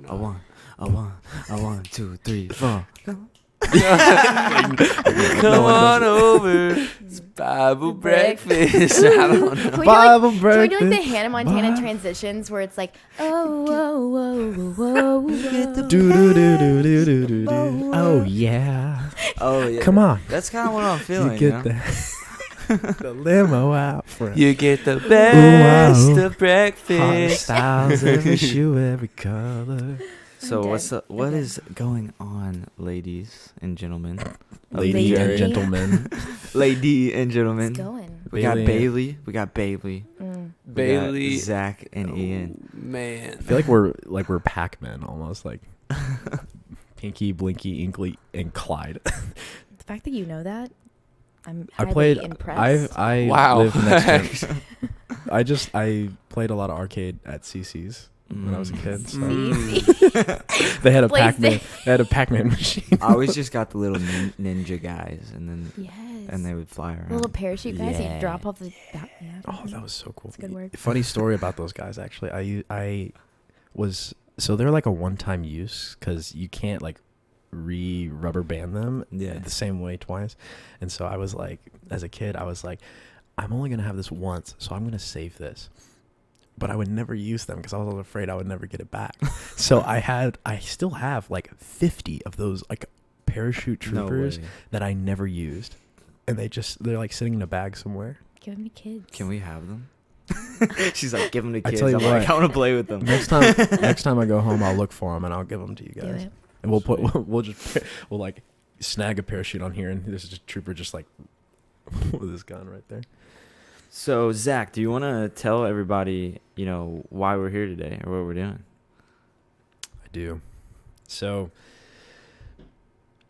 A one, 2, 3, 4. Come on over. It's Bible breakfast. I don't know. Bible Can we breakfast. do like the Hannah Montana transitions where it's like, oh, whoa, whoa, whoa, whoa, Get the Do do do do do do do do. Oh yeah. Oh yeah. Come on. That's kind of what I'm feeling. You get the limo out front. You get the best Ooh, of breakfast. styles, every shoe, every color. So I'm what's dead. what I'm is going on, ladies and gentlemen? Lady and Lady. gentlemen. Lady and gentlemen. It's going. We got Bailey. Bailey. We got Bailey. Mm. We got Bailey, Zach, and Ian. man. I feel like we're Pac-Man almost, like Pinky, Blinky, Inkly, and Clyde. The fact that you know that, I'm I highly played. impressed. I Wow. live next to. I played a lot of arcade at CC's when I was a kid. So Mm. they had a Place Pac-Man. it. They had a Pac-Man machine. I always just got the little ninja guys, and then Yes. they would fly around. The little parachute guys that Yeah. you drop off the. Yeah. Oh, that was so cool. That's good work. Funny story about those guys. Actually, I was so they're like a one-time use because you can't like rubber band them Yeah. the same way twice. And so I was like, as a kid, I was like, I'm only gonna have this once, so I'm gonna save this. But I would never use them because I was afraid I would never get it back. So I still have like 50 of those like parachute No troopers way. that I never used, and they're like sitting in a bag somewhere. Give them to kids. Can we have them? She's like, give them to I kids. tell you I'm like, what. I want to play with them. Next time I go home, I'll look for them and I'll give them to you Do guys. it. And we'll like snag a parachute on here, and there's just a trooper just like with his gun right there. So, Zach, do you want to tell everybody, why we're here today or what we're doing? I do. So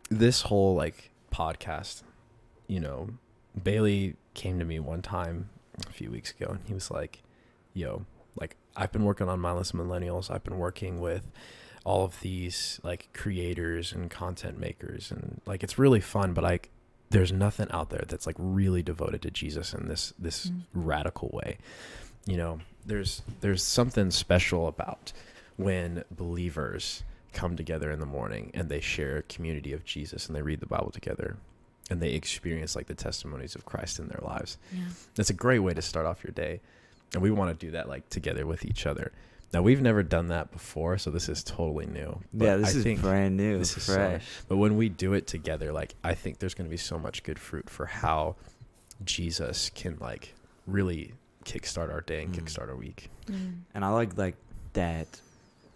this whole like podcast, Bailey came to me one time a few weeks ago, and he was like, yo, like, I've been working on Mindless Millennials. I've been working with all of these like creators and content makers, and like it's really fun, but like there's nothing out there that's like really devoted to Jesus in this radical way. There's something special about when believers come together in the morning and they share a community of Jesus and they read the Bible together and they experience like the testimonies of Christ in their lives. Yeah. That's a great way to start off your day. And we want to do that like together with each other. Now, we've never done that before, so this is totally new. But Yeah, this I is think brand new. this is fresh. but when we do it together, like, I think there's going to be so much good fruit for how Jesus can like really kickstart our day and kickstart our week. Mm. And I like that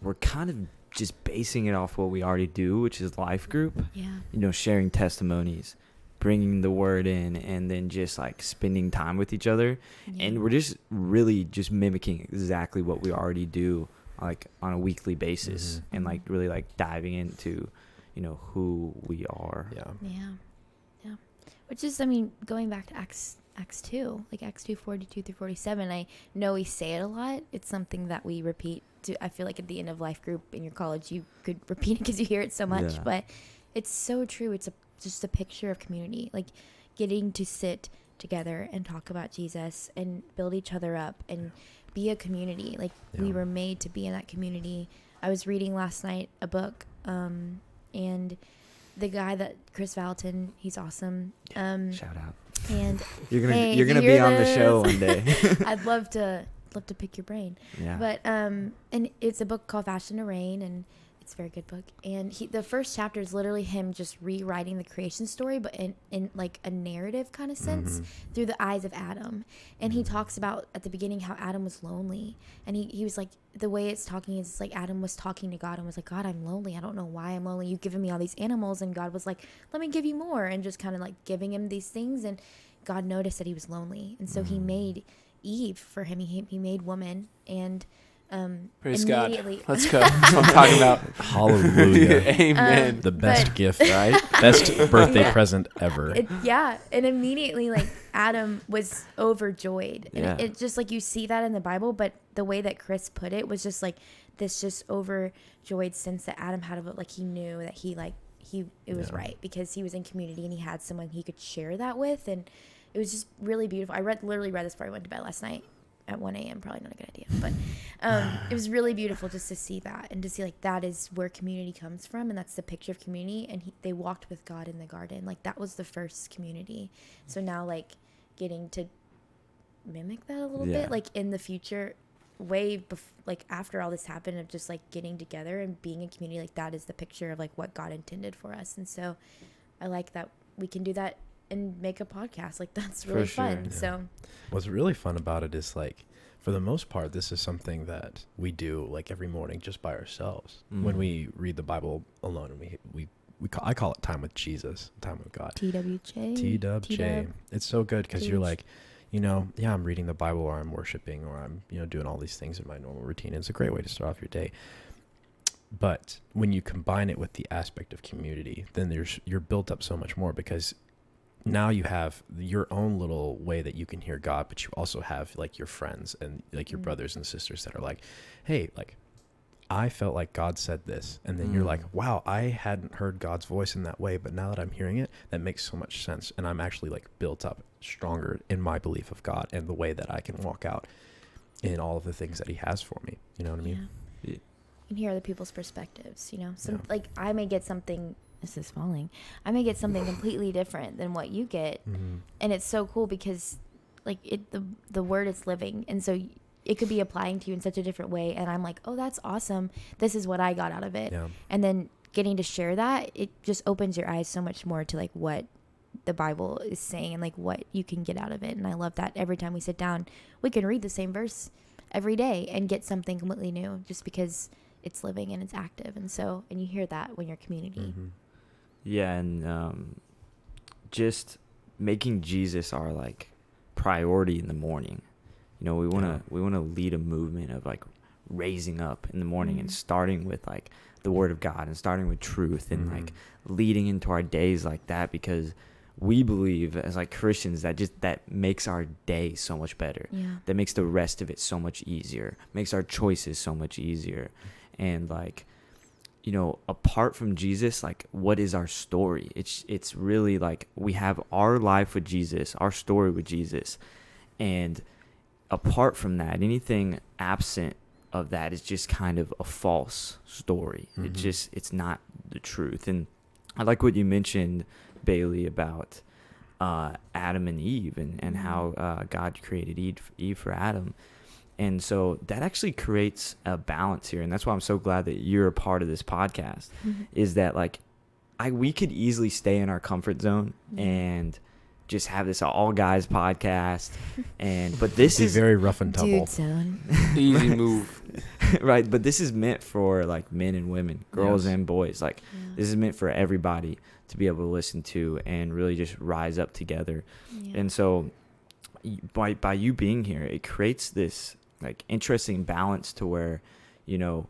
we're kind of just basing it off what we already do, which is life group. Yeah. Sharing testimonies, bringing the word in, and then just like spending time with each other. Yeah. And we're just really just mimicking exactly what we already do, like on a weekly basis, and like really like diving into, who we are. Yeah. Yeah. Which is, going back to Acts 2, like Acts 2, 42 through 47. I know we say it a lot. It's something that we repeat. I feel like at the end of life group in your college, you could repeat it because you hear it so much. Yeah. But it's so true. It's just a picture of community, like getting to sit together and talk about Jesus and build each other up and be a community. Like we Yeah. were made to be in that community. I was reading last night a book, and the guy that Chris Valentin, he's awesome. Shout out. And You're gonna hey, you're if gonna you be hear on the show this, one day. I'd love to pick your brain. Yeah. But and it's a book called Fashion to Reign, and it's a very good book. And the first chapter is literally him just rewriting the creation story, but in like a narrative kind of sense through the eyes of Adam. And he talks about at the beginning how Adam was lonely, and he was like, the way it's talking is like Adam was talking to God and was like, God, I'm lonely. I don't know why I'm lonely. You've given me all these animals, and God was like, let me give you more, and just kind of like giving him these things. And God noticed that he was lonely, and so he made Eve for him. He made woman, and Praise God. immediately Let's go. That's what I'm talking about. Hallelujah. Amen. The best But- gift, right? Best birthday Yeah. present ever. And immediately like Adam was overjoyed, and Yeah. it just like you see that in the Bible, but the way that Chris put it was just like this just overjoyed sense that Adam had of it. Like he knew that it was Yeah. right because he was in community and he had someone he could share that with, and it was just really beautiful. I literally read this before I went to bed last night. at 1 a.m. Probably not a good idea, but it was really beautiful just to see that and to see like that is where community comes from, and that's the picture of community. And they walked with God in the garden, like that was the first community. So now like getting to mimic that a little bit, like in the future, like after all this happened, of just like getting together and being a community, like that is the picture of like what God intended for us. And so I like that we can do that and make a podcast. Like that's really fun. Yeah. So what's really fun about it is like, for the most part, this is something that we do like every morning just by ourselves. When we read the Bible alone, and I call it time with Jesus, time with God. TWJ. It's so good because you're like, you know, yeah, I'm reading the Bible, or I'm worshiping, or I'm, you know, doing all these things in my normal routine. It's a great way to start off your day. But when you combine it with the aspect of community, then you're built up so much more, because now you have your own little way that you can hear God, but you also have like your friends and like your brothers and sisters that are like, hey, like I felt like God said this. And then you're like, wow, I hadn't heard God's voice in that way, but now that I'm hearing it, that makes so much sense. And I'm actually like built up stronger in my belief of God and the way that I can walk out in all of the things that he has for me. You know what I mean? You can hear other people's perspectives, you know, like I may get something, this is falling. I may get something completely different than what you get. And it's so cool because like the word is living. And so it could be applying to you in such a different way. And I'm like, oh, that's awesome. This is what I got out of it. Yeah. And then getting to share that, it just opens your eyes so much more to like what the Bible is saying and like what you can get out of it. And I love that every time we sit down, we can read the same verse every day and get something completely new just because it's living and it's active. And so, and you hear that when you're community. Yeah. And just making Jesus our like priority in the morning. You know, we want to lead a movement of like raising up in the morning and starting with like the word of God and starting with truth and like leading into our days like that, because we believe as like Christians that makes our day so much better. That makes the rest of it so much easier, makes our choices so much easier. And like, you know, apart from Jesus, like what is our story? It's really like we have our life with Jesus, our story with Jesus, and apart from that, anything absent of that is just kind of a false story. It's not the truth. And I like what you mentioned, Bailey, about Adam and Eve and how God created Eve for Adam. And so that actually creates a balance here. And that's why I'm so glad that you're a part of this podcast, is that like we could easily stay in our comfort zone and just have this all guys podcast, but this is very rough and tumble. Dude zone. Easy move. Right, but this is meant for like men and women, girls and boys. Like this is meant for everybody to be able to listen to and really just rise up together. And so by you being here, it creates this like interesting balance to where, you know,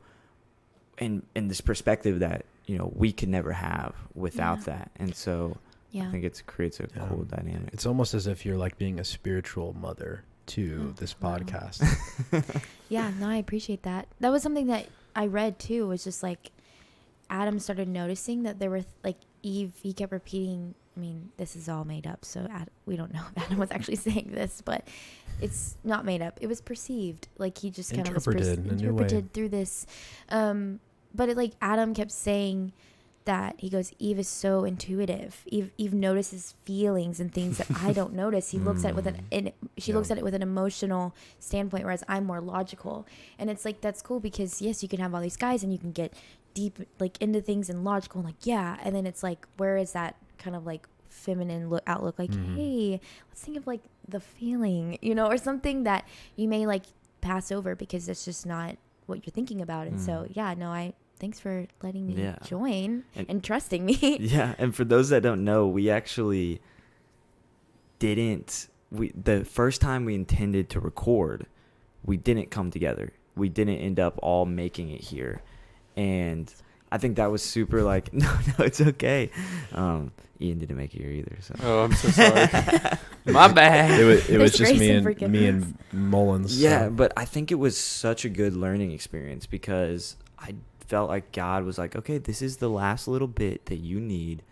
and this perspective that, you know, we could never have without that. And so I think it creates a cool dynamic. It's almost as if you're like being a spiritual mother to this podcast. No, I appreciate that. That was something that I read too, was just like Adam started noticing that there were like Eve, he kept repeating, I mean, this is all made up, so we don't know if Adam was actually saying this, but it's not made up. It was perceived. Like he just kind of was interpreted through this. But it, like Adam kept saying that, he goes, Eve is so intuitive. Eve notices feelings and things that I don't notice. He looks at it with she looks at it with an emotional standpoint, whereas I'm more logical. And it's like, that's cool because yes, you can have all these guys and you can get deep like into things and logical and like, and then it's like, where is that kind of like feminine outlook? Like, hey, let's think of like the feeling, you know, or something that you may like pass over because it's just not what you're thinking about. And so, thanks for letting me join and trusting me. And for those that don't know, we actually the first time we intended to record, we didn't come together. We didn't end up all making it here. And I think that was super like, no, it's okay. Ian didn't make it here either. So. Oh, I'm so sorry. My bad. It was just me and Mullins. Yeah, but I think it was such a good learning experience because I felt like God was like, okay, this is the last little bit that you need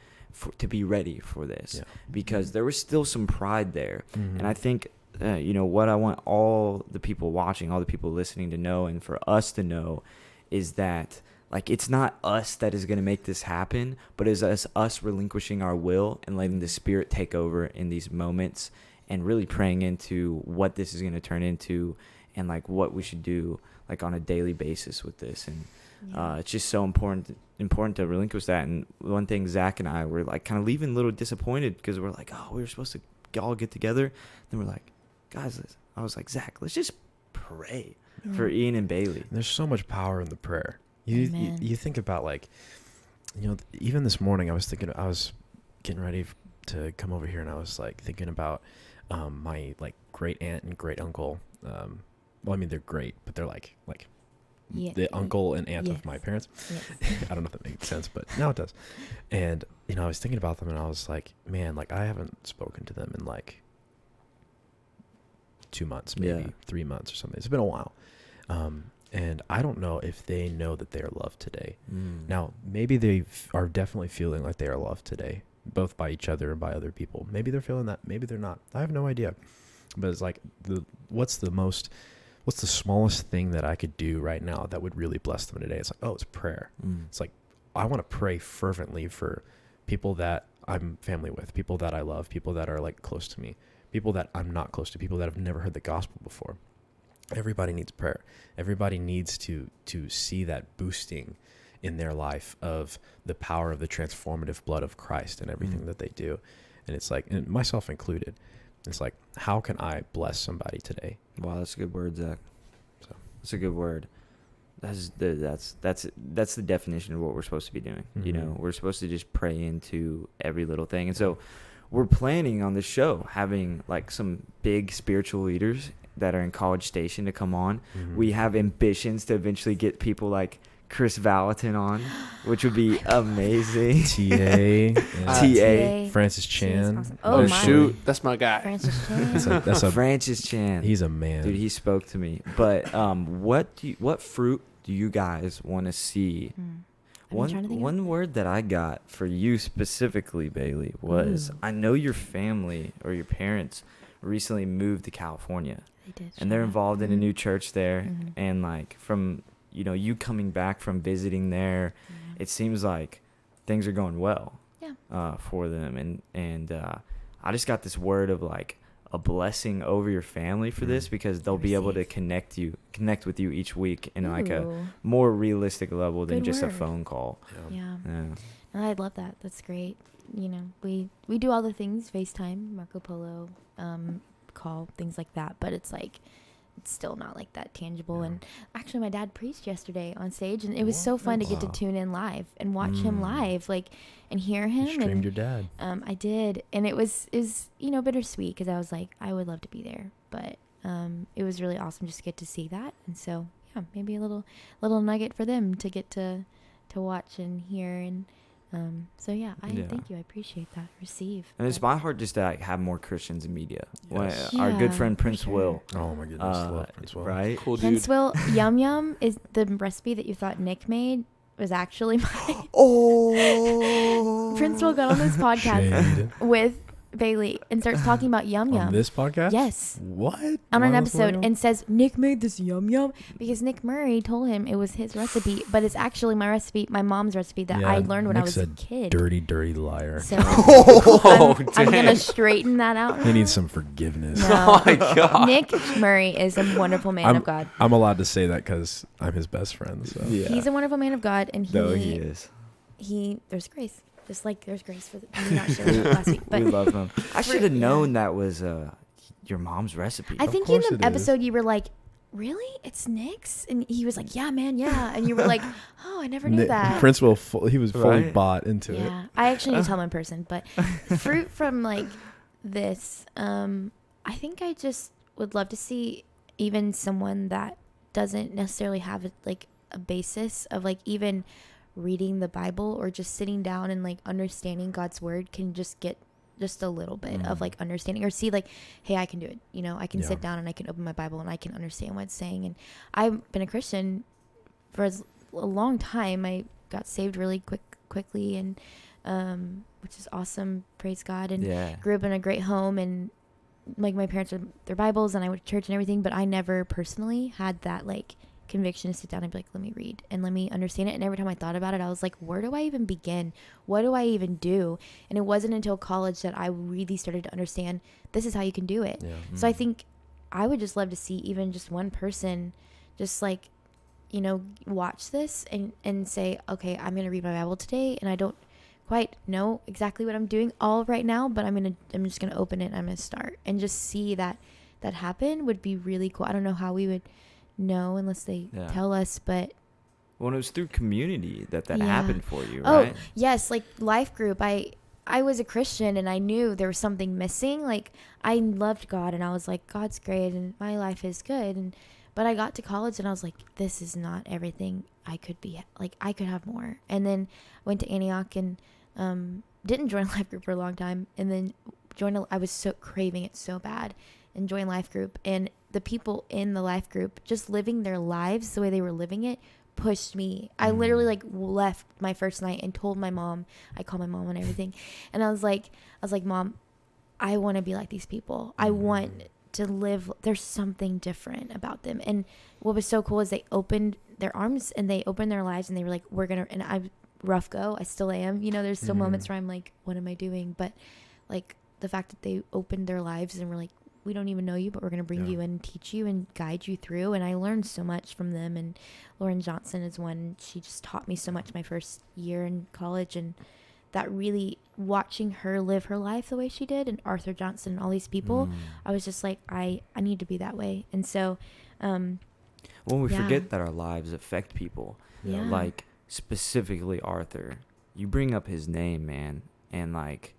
to be ready for this, because there was still some pride there. And I think what I want all the people watching, all the people listening to know, and for us to know, is that like it's not us that is going to make this happen, but it's us relinquishing our will and letting the Spirit take over in these moments, and really praying into what this is going to turn into, and like what we should do like on a daily basis with this. And it's just so important to relinquish that. And one thing, Zach and I were like kind of leaving a little disappointed, because we're like, oh, we were supposed to all get together. Then we're like, guys, I was like, Zach, let's just pray for Ian and Bailey. There's so much power in the prayer. You think about, like, even this morning I was getting ready to come over here, and I was like thinking about my like great aunt and great uncle. Well, I mean, they're great, but they're like the uncle and aunt of my parents. Yes. I don't know if that makes sense, but now it does. And I was thinking about them, and I was like, man, like I haven't spoken to them in like 2 months, maybe 3 months or something. It's been a while. And I don't know if they know that they are loved today. Now, maybe they are definitely feeling like they are loved today, both by each other and by other people. Maybe they're feeling that. Maybe they're not. I have no idea. But it's like, what's the smallest thing that I could do right now that would really bless them today? It's like, it's prayer. It's like, I want to pray fervently for people that I'm family with, people that I love, people that are like close to me, people that I'm not close to, people that have never heard the gospel before. Everybody needs prayer. Everybody needs to see that boosting in their life of the power of the transformative blood of Christ and everything that they do. And it's like, and myself included, it's like, how can I bless somebody today? Wow, that's a good word, Zach. So that's a good word. That's the definition of what we're supposed to be doing. We're supposed to just pray into every little thing. And so we're planning on this show having like some big spiritual leaders that are in College Station to come on. We have ambitions to eventually get people like Chris Valentin on, which would be amazing. TA, Francis Chan. Awesome. Oh shoot, that's my guy. Francis Chan. That's a Francis Chan. He's a man, dude. He spoke to me. But what fruit do you guys want to see? One word that I got for you specifically, Bailey, was I know your family or your parents recently moved to California. They did, and they're involved in a new church there. And like from you coming back from visiting there, it seems like things are going well for them. And I just got this word of like a blessing over your family for this, because they'll be able to connect with you each week in like a more realistic level than just a phone call. Yeah. No, I'd love that. That's great. We do all the things, FaceTime, Marco Polo, call, things like that, but it's like, it's still not like that tangible. And actually my dad preached yesterday on stage, and it was so fun to get to tune in live and watch him live, like, and hear him. You streamed your dad. I did, and it was bittersweet, because I was like, I would love to be there, but it was really awesome just to get to see that. And so maybe a little nugget for them to get to watch and hear. And thank you. I appreciate that. Receive. And it's my heart just to like have more Christians in media. Our good friend Prince Will. Oh my goodness, love Prince Will. Right? Cool dude. Prince Will, Yum Yum is the recipe that you thought Nick made was actually mine. Prince Will got on this podcast with Bailey and starts talking about Yum Yum. On this podcast? Yes. What? On an episode, and says Nick made this Yum Yum because Nick Murray told him it was his recipe, but it's actually my recipe, my mom's recipe that I learned when Nick's I was a kid. Dirty liar. So I'm gonna straighten that out. He needs some forgiveness. No. Oh my God. Nick Murray is a wonderful man of God. I'm allowed to say that because I'm his best friend. So. Yeah. He's a wonderful man of God, and he is. There's grace. Just like there's grace for me not sharing last week. But we love him. I should have known that was your mom's recipe. I think in the episode you were like, really? It's Nick's? And he was like, yeah, man, yeah. And you were like, oh, I never knew that. Prince Will, he was fully bought into it. Yeah. I actually need to tell him in person. But fruit from like this, I think I just would love to see even someone that doesn't necessarily have like a basis of like even reading the Bible or just sitting down and like understanding God's word can just get just a little bit of like understanding, or see like, hey, I can do it. I can sit down and I can open my Bible and I can understand what it's saying. And I've been a Christian for a long time. I got saved really quickly, and which is awesome. Praise God. And grew up in a great home, and like my parents read their Bibles and I went to church and everything, but I never personally had that like conviction to sit down and be like, let me read and let me understand it. And every time I thought about it, I was like, where do I even begin? What do I even do? And it wasn't until college that I really started to understand this is how you can do it. Yeah. So I think I would just love to see even just one person just like, you know, watch this and say, okay, I'm going to read my Bible today. And I don't quite know exactly what I'm doing all right now, but I'm just going to open it and I'm going to start and just see that happen would be really cool. I don't know how we would know unless they tell us, but well, it was through community that happened for you, oh right? yes, like life group. I was a Christian and I knew there was something missing. Like I loved God and I was like, God's great and my life is good, but I got to college and I was like, this is not everything I could be. Like I could have more. And then went to Antioch and didn't join a life group for a long time, and then I was so craving it so bad and joined life group, and the people in the life group just living their lives the way they were living it pushed me. I literally like left my first night and told my mom. I called my mom and everything, and I was like, Mom, I want to be like these people. I want to live. There's something different about them. And what was so cool is they opened their arms and they opened their lives and they were like, we're gonna. And I rough go. I still am. You know, there's still moments where I'm like, what am I doing? But like the fact that they opened their lives and were like, we don't even know you, but we're going to bring you in and teach you and guide you through. And I learned so much from them. And Lauren Johnson is one. She just taught me so much my first year in college. And that really, watching her live her life the way she did, and Arthur Johnson and all these people, I was just like, I need to be that way. And so when we forget that our lives affect people, like specifically Arthur, you bring up his name, man, and like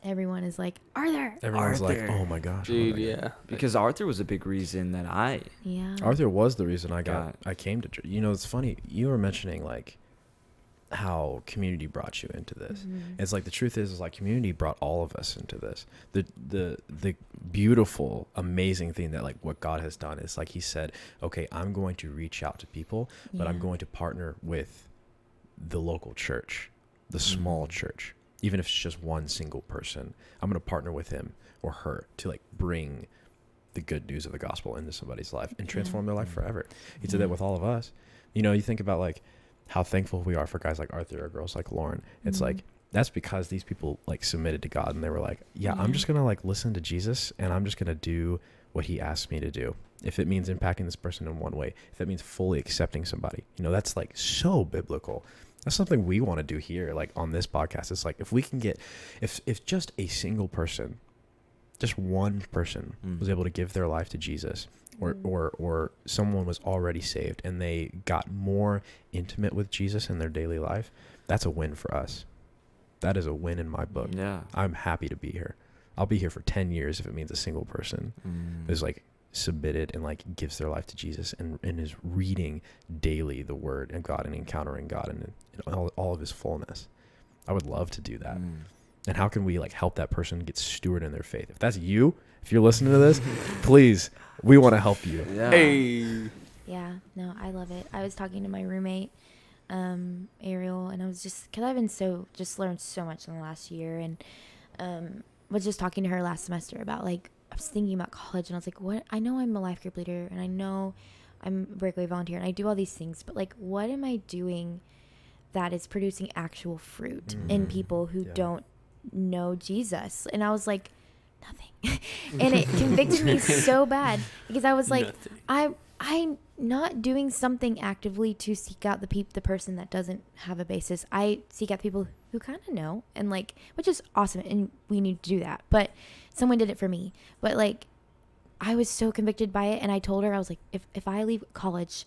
everyone is like, Arthur. Everyone's like, oh my gosh, dude, because Arthur was a big reason that Arthur was the reason I came to church. You know, it's funny, you were mentioning like how community brought you into this. It's like the truth is like community brought all of us into this. The beautiful, amazing thing that like what God has done is like he said, okay, I'm going to reach out to people, but I'm going to partner with the local church, the small church. Even if it's just one single person, I'm going to partner with him or her to like bring the good news of the gospel into somebody's life and transform their life forever. He did that with all of us. You know, you think about like how thankful we are for guys like Arthur or girls like Lauren. It's like, that's because these people like submitted to God and they were like, I'm just going to like listen to Jesus and I'm just going to do what he asked me to do. If it means impacting this person in one way, if that means fully accepting somebody, you know, that's like so biblical. That's something we want to do here, like on this podcast. It's like if we can get, if just a single person, just one person was able to give their life to Jesus, or someone was already saved and they got more intimate with Jesus in their daily life, that's a win for us. That is a win in my book. Yeah, I'm happy to be here. I'll be here for 10 years if it means a single person is like submitted and like gives their life to Jesus and is reading daily the word of God and encountering God in all of his fullness. I would love to do that. And how can we like help that person get steward in their faith? If that's you, if you're listening to this, please, we want to help you. Hey. Yeah, no, I love it. I was talking to my roommate, Ariel, and I was because I've been just learned so much in the last year, and was just talking to her last semester about like, I was thinking about college, and I was like, what? I know I'm a life group leader, and I know I'm a breakaway volunteer, and I do all these things, but like, what am I doing that is producing actual fruit in people who don't know Jesus? And I was like, nothing. And it convicted me so bad because I was like, I'm not doing something actively to seek out the person that doesn't have a basis. I seek out people who kind of know, and like, which is awesome, and we need to do that. But someone did it for me. But like, I was so convicted by it, and I told her, I was like, if I leave college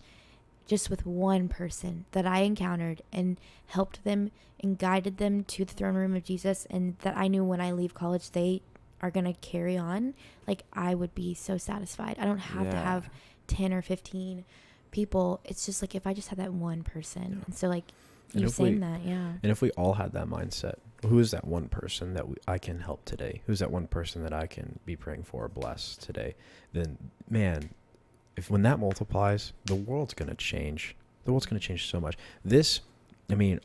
just with one person that I encountered and helped them and guided them to the throne room of Jesus, and that I knew when I leave college they are going to carry on, like, I would be so satisfied. I don't have to have 10 or 15 people. It's just like if I just had that one person. And so like you saying that, And if we all had that mindset, who is that one person that I can help today? Who's that one person that I can be praying for or bless today? Then, man, when that multiplies, the world's going to change. The world's going to change so much.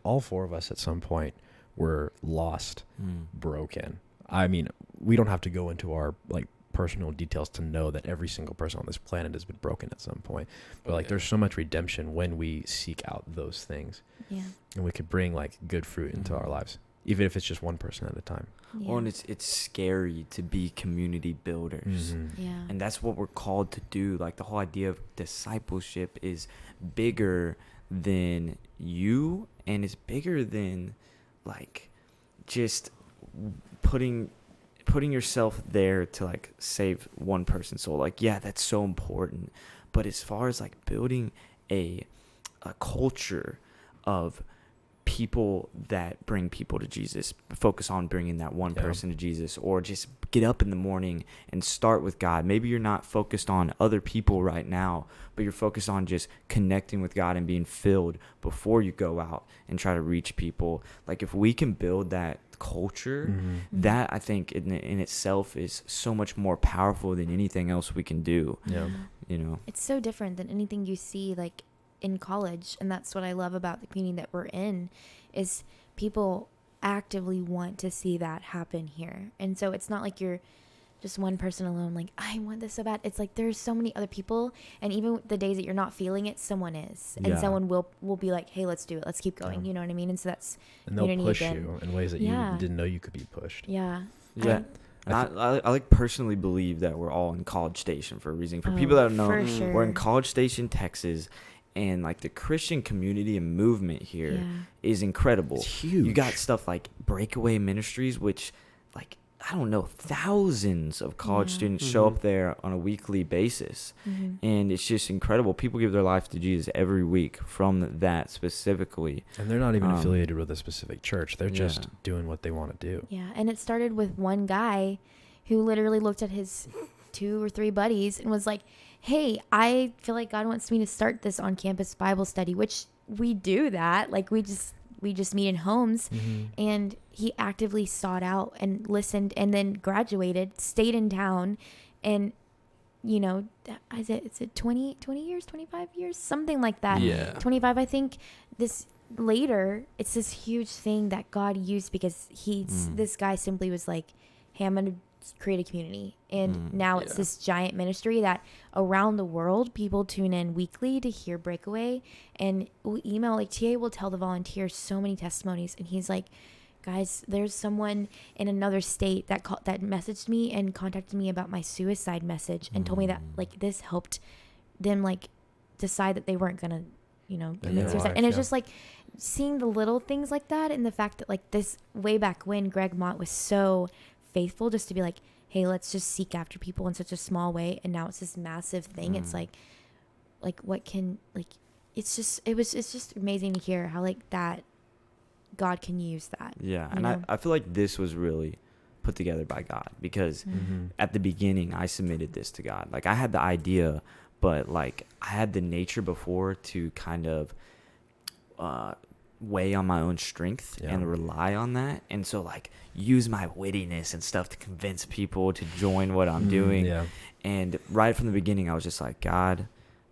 All four of us at some point were lost, broken. I mean, we don't have to go into our like personal details to know that every single person on this planet has been broken at some point. But like, there's so much redemption when we seek out those things, Yeah. and we could bring like good fruit into our lives, even if it's just one person at a time. Yeah. Well, and it's scary to be community builders. Yeah. And that's what we're called to do. Like the whole idea of discipleship is bigger than you, and it's bigger than like just putting yourself there to like save one person's soul. Like, yeah, that's so important. But as far as like building a culture of people that bring people to Jesus, focus on bringing that one person to Jesus, or just get up in the morning and start with God. Maybe you're not focused on other people right now, but you're focused on just connecting with God and being filled before you go out and try to reach people. Like if we can build that culture, that I think in itself is so much more powerful than anything else we can do. Yeah. You know, It's so different than anything you see like in college, and that's what I love about the community that we're in, is people actively want to see that happen here. And so it's not like you're just one person alone like, I want this so bad. It's like there's so many other people, and even the days that you're not feeling it, someone is, and someone will be like, hey, let's do it, let's keep going. You know what I mean? And so that's And they'll unity push again. you in ways that you didn't know you could be pushed. Yeah. I like personally believe that we're all in College Station for a reason. For people that don't know, for sure. we're in College Station, Texas, and like the Christian community and movement here is incredible. It's huge. You got stuff like Breakaway Ministries, which like I don't know, thousands of college students show up there on a weekly basis. And it's just incredible. People give their life to Jesus every week from that specifically. And they're not even affiliated with a specific church. They're just doing what they want to do. Yeah. And it started with one guy who literally looked at his 2 or 3 buddies and was like, hey, I feel like God wants me to start this on-campus Bible study, which we do that. Like we just meet in homes. And he actively sought out and listened, and then graduated, stayed in town, and you know, is it 20 years, 25 years, something like that. 25, I think. This later, it's this huge thing that God used, because this guy simply was like, hey, I'm gonna create a community, and now it's this giant ministry that around the world people tune in weekly to hear Breakaway, and we'll email, like TA will tell the volunteers so many testimonies, and he's like, guys, there's someone in another state that messaged me and contacted me about my suicide message and told me that like this helped them like decide that they weren't gonna, you know, commit suicide. And it's just like seeing the little things like that, and the fact that like this way back when Greg Mott was so faithful just to be like, hey, let's just seek after people in such a small way, and now it's this massive thing. It's like what can, like, it's just amazing to hear how like that God can use that. And I feel like this was really put together by God, because at the beginning I submitted this to God. Like I had the idea, but like I had the nature before to kind of weigh on my own strength and rely on that, and so like use my wittiness and stuff to convince people to join what I'm doing. And right from the beginning I was just like, God,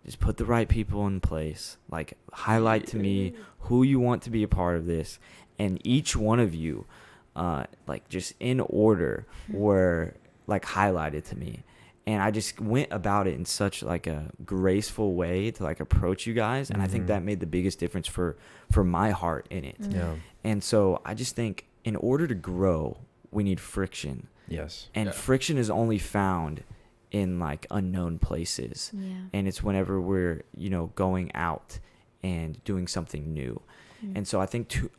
just put the right people in place, like highlight to me who you want to be a part of this, and each one of you like just in order were like highlighted to me. And I just went about it in such like a graceful way to like approach you guys. And I think that made the biggest difference for my heart in it. And so I just think in order to grow, we need friction. And friction is only found in like unknown places. And it's whenever we're, you know, going out and doing something new. And so I think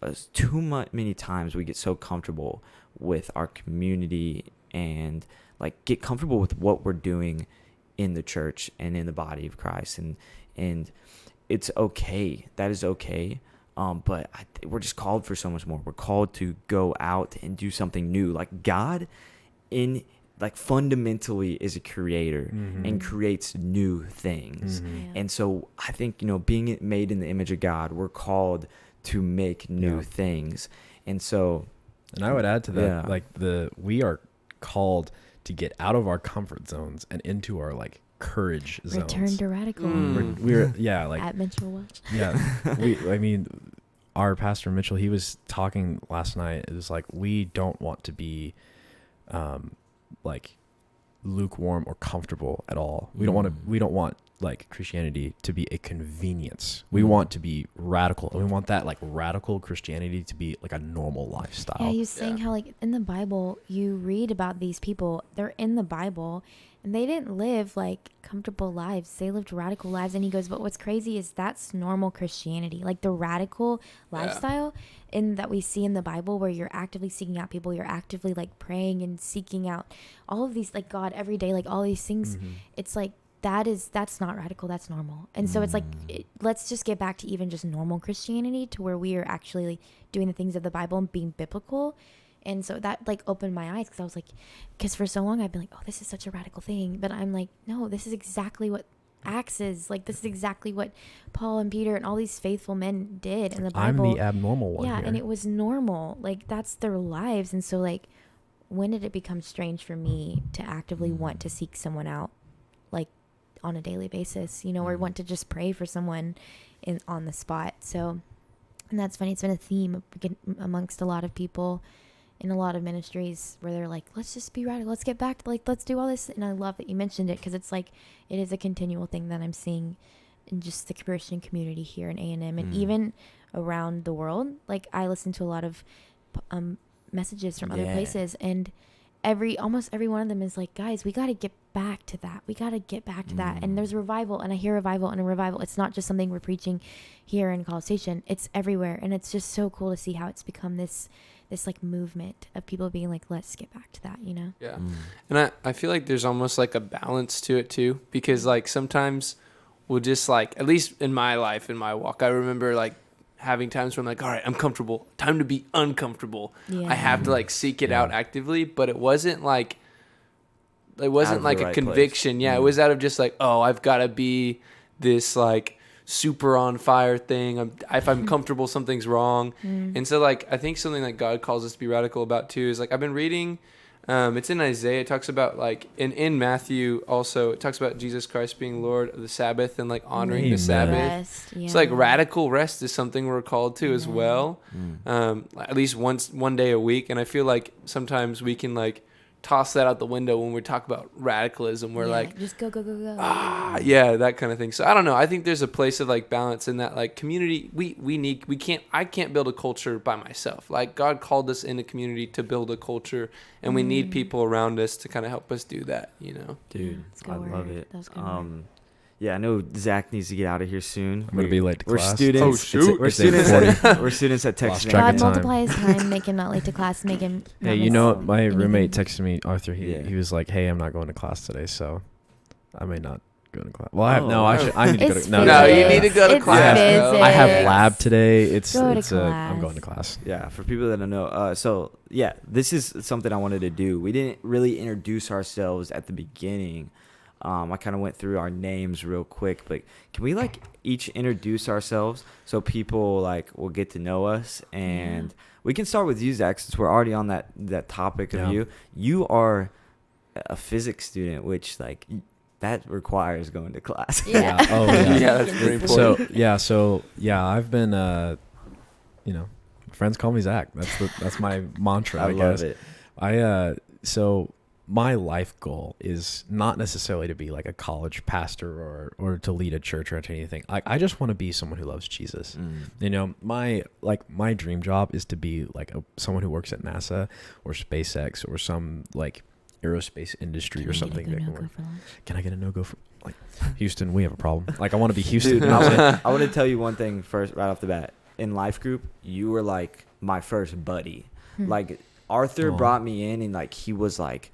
many times we get so comfortable with our community and like get comfortable with what we're doing in the church and in the body of Christ, and it's okay. That is okay. But we're just called for so much more. We're called to go out and do something new. Like God, fundamentally is a creator and creates new things. And so I think, you know, being made in the image of God, we're called to make new things. And so, and I would add to that, like we are called to get out of our comfort zones and into our like courage zones. Return to radical. We're like at Mitchell Welch. I mean, our pastor Mitchell, he was talking last night. It was like, we don't want to be like lukewarm or comfortable at all. We don't want like Christianity to be a convenience. We want to be radical. We want that like radical Christianity to be like a normal lifestyle. Yeah, he's saying how like in the Bible you read about these people, they're in the Bible and they didn't live like comfortable lives. They lived radical lives. And he goes, but what's crazy is that's normal Christianity. Like the radical lifestyle in that we see in the Bible where you're actively seeking out people, you're actively like praying and seeking out all of these like God every day, like all these things. It's like that's not radical, that's normal. And so it's like let's just get back to even just normal Christianity, to where we are actually like, doing the things of the Bible and being biblical. And so that like opened my eyes, because I was like, because for so long I've been like, oh, this is such a radical thing, but I'm like, no, this is exactly what Acts is like. This is exactly what Paul and Peter and all these faithful men did in the Bible. I'm the abnormal one. Yeah, here. and it was normal, like that's their lives. And so like, when did it become strange for me to actively want to seek someone out, like on a daily basis, you know, or want to just pray for someone on the spot? So, and that's funny. It's been a theme amongst a lot of people in a lot of ministries, where they're like, let's just be radical. Let's get back to like, let's do all this. And I love that you mentioned it, because it's like, it is a continual thing that I'm seeing in just the Christian community here in A&M and even around the world. Like I listen to a lot of messages from other places, and almost every one of them is like, guys, we got to get back to that. We got to get back to that. And there's revival, and I hear revival and a revival. It's not just something we're preaching here in College Station. It's everywhere. And it's just so cool to see how it's become this like movement of people being like, let's get back to that, you know? Yeah. And I feel like there's almost like a balance to it too, because like sometimes we'll just like, at least in my life, in my walk, I remember like having times where I'm like, all right, I'm comfortable. Time to be uncomfortable. Yeah. I have to like seek it out actively, but it wasn't like a conviction. Place. Yeah. It was out of just like, oh, I've got to be this like super on fire thing. If I'm comfortable, something's wrong. And so like, I think something that God calls us to be radical about too is like, I've been reading, it's in Isaiah. It talks about like in Matthew also, it talks about Jesus Christ being Lord of the Sabbath and like honoring the Sabbath. Rest, yeah. So like radical rest is something we're called to as well. At least one day a week. And I feel like sometimes we can like toss that out the window when we talk about radicalism. We're like, just go. That kind of thing. So I don't know. I think there's a place of like balance in that like community. I can't build a culture by myself. Like God called us in a community to build a culture, and we need people around us to kind of help us do that, you know? Dude, I love it. Yeah, I know Zach needs to get out of here soon. I'm going to be late to class. We're students. Oh, shoot. We're students at Texas. God multiply his time, make him not late to class, make him Hey, you know what? My roommate texted me, Arthur. He was like, hey, I'm not going to class today, so I may not go to class. Well, I need to go to No, you need to go to class. I have lab today. I'm going to class. Yeah, for people that don't know. So, yeah, this is something I wanted to do. We didn't really introduce ourselves at the beginning. I kind of went through our names real quick, but can we like each introduce ourselves so people like will get to know us? And we can start with you, Zach, since we're already on that topic of you. You are a physics student, which like that requires going to class. Yeah. Yeah, that's very important. So I've been, friends call me Zach. That's my mantra. I guess. Love it. My life goal is not necessarily to be like a college pastor or to lead a church or anything. Like I just want to be someone who loves Jesus. You know, my dream job is to be like someone who works at NASA or SpaceX or some like aerospace industry or something. Can I get a no-go for like Houston? We have a problem. Like I want to be Houston. Dude, I want to tell you one thing first, right off the bat. In life group, you were like my first buddy. Like Arthur brought me in, and like he was like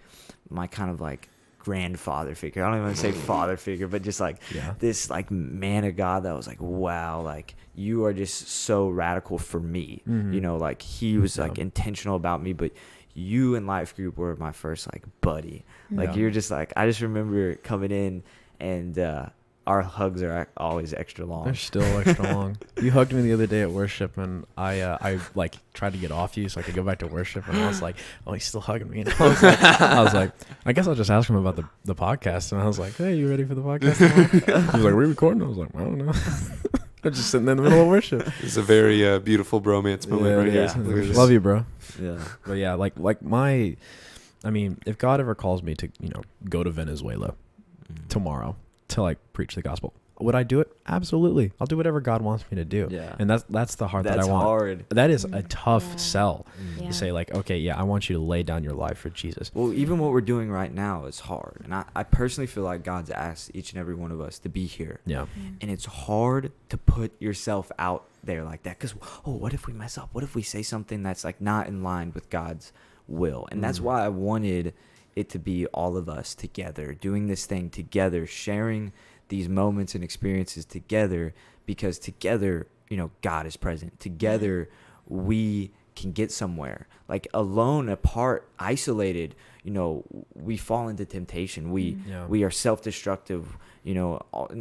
my kind of like grandfather figure. I don't even want to say father figure, but just like this like man of God that was like, wow, like you are just so radical for me. You know, like he was like intentional about me, but you in life group were my first like buddy. Like you're just like, I just remember coming in and our hugs are always extra long. They're still extra long. You hugged me the other day at worship, and I like tried to get off you so I could go back to worship, and I was like, oh, he's still hugging me. And I was like, I guess I'll just ask him about the podcast. And I was like, hey, you ready for the podcast tomorrow? He was like, are we recording? I was like, I don't know. I'm just sitting in the middle of worship. It's a very beautiful bromance moment right here. Love you, bro. Yeah. But yeah, like my I mean, if God ever calls me to, go to Venezuela tomorrow to like preach the gospel, would I do it? Absolutely. I'll do whatever God wants me to do. Yeah. And that's the heart that That's I want. hard. That is a tough sell Yeah. to say like, okay, yeah, I want you to lay down your life for Jesus. Well, even what we're doing right now is hard. And I personally feel like God's asked each and every one of us to be here. Yeah. And it's hard to put yourself out there like that. Because, what if we mess up? What if we say something that's like not in line with God's will? And that's why I wanted it to be all of us together, doing this thing together, sharing these moments and experiences together, because together, God is present. Together, we can get somewhere. Like alone, apart, isolated, we fall into temptation. We are self-destructive, and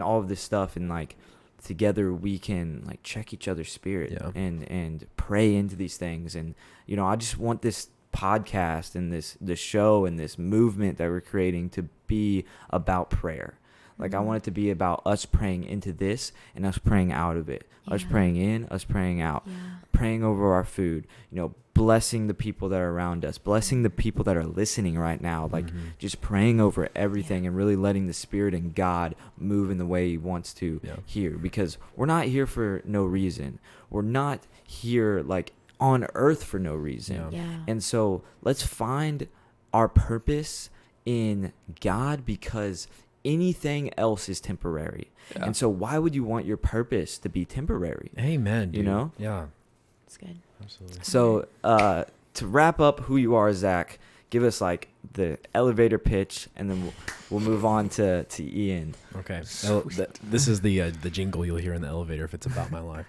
all of this stuff. And like together, we can like check each other's spirit and pray into these things. And I just want this podcast and this show and this movement that we're creating to be about prayer. Like, I want it to be about us praying into this and us praying out of it. Us praying in, us praying out. Praying over our food. Blessing the people that are around us. Blessing the people that are listening right now. Like, just praying over everything and really letting the Spirit and God move in the way He wants to here. Because we're not here for no reason. We're not here, like, on earth for no reason. And so, let's find our purpose in God, because anything else is temporary. And so why would you want your purpose to be temporary? Amen, dude. Yeah, it's good. Absolutely. So to wrap up who you are, Zach, give us like the elevator pitch, and then we'll move on to Ian. Okay. This is the jingle you'll hear in the elevator if it's about my life.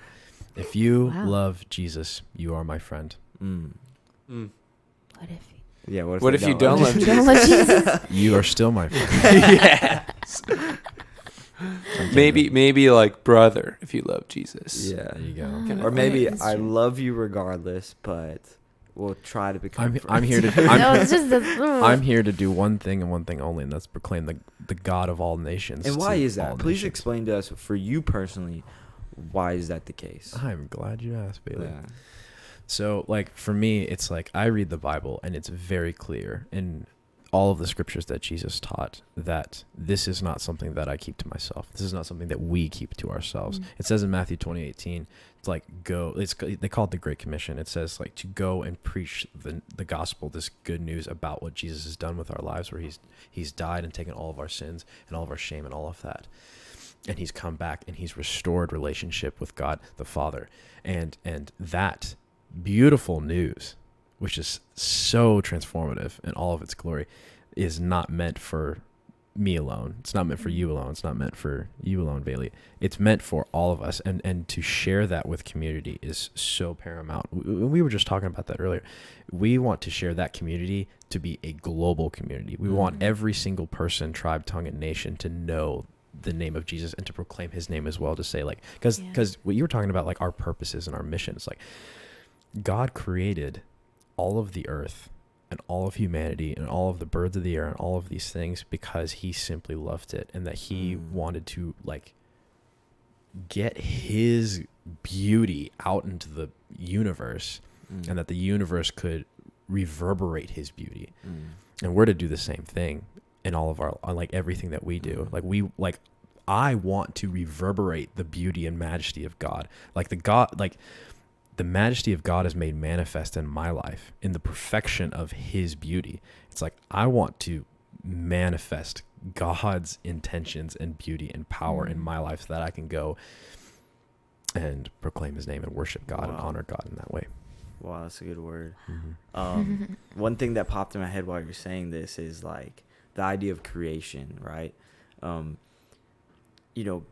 If you love Jesus, you are my friend. What if What if you don't love you don't love Jesus? You are still my friend. Yes. Maybe like brother if you love Jesus. Yeah. There you go. Kind Or of maybe That's I true. love you regardless, but we'll try to become I'm friends. here to No, it's just I'm here to do one thing and one thing only, and that's proclaim the God of all nations. And why to is that? all Please nations. explain to us, for you personally, why is that the case? I'm glad you asked, Bailey. Yeah. So, like, for me, it's like I read the Bible, and it's very clear in all of the scriptures that Jesus taught that this is not something that I keep to myself. This is not something that we keep to ourselves. It says in Matthew 20:18, it's like they call it the Great Commission. It says like to go and preach the gospel, this good news about what Jesus has done with our lives, where he's died and taken all of our sins and all of our shame and all of that. And he's come back and he's restored relationship with God the Father. And that beautiful news, which is so transformative in all of its glory, is not meant for me alone. It's not meant for you alone. It's not meant for you alone, Bailey. It's meant for all of us. And to share that with community is so paramount. We were just talking about that earlier. We want to share that community to be a global community. We want every single person, tribe, tongue, and nation to know the name of Jesus and to proclaim his name as well, to say like, because what you were talking about, like our purposes and our missions, like God created all of the earth and all of humanity and all of the birds of the air and all of these things because he simply loved it, and that he wanted to like get his beauty out into the universe, and that the universe could reverberate his beauty. And we're to do the same thing in all of our, like everything that we do. Like I want to reverberate the beauty and majesty of God. The majesty of God is made manifest in my life in the perfection of his beauty. It's like I want to manifest God's intentions and beauty and power in my life so that I can go and proclaim his name and worship God and honor God in that way. Wow, that's a good word. One thing that popped in my head while you're saying this is like the idea of creation, right?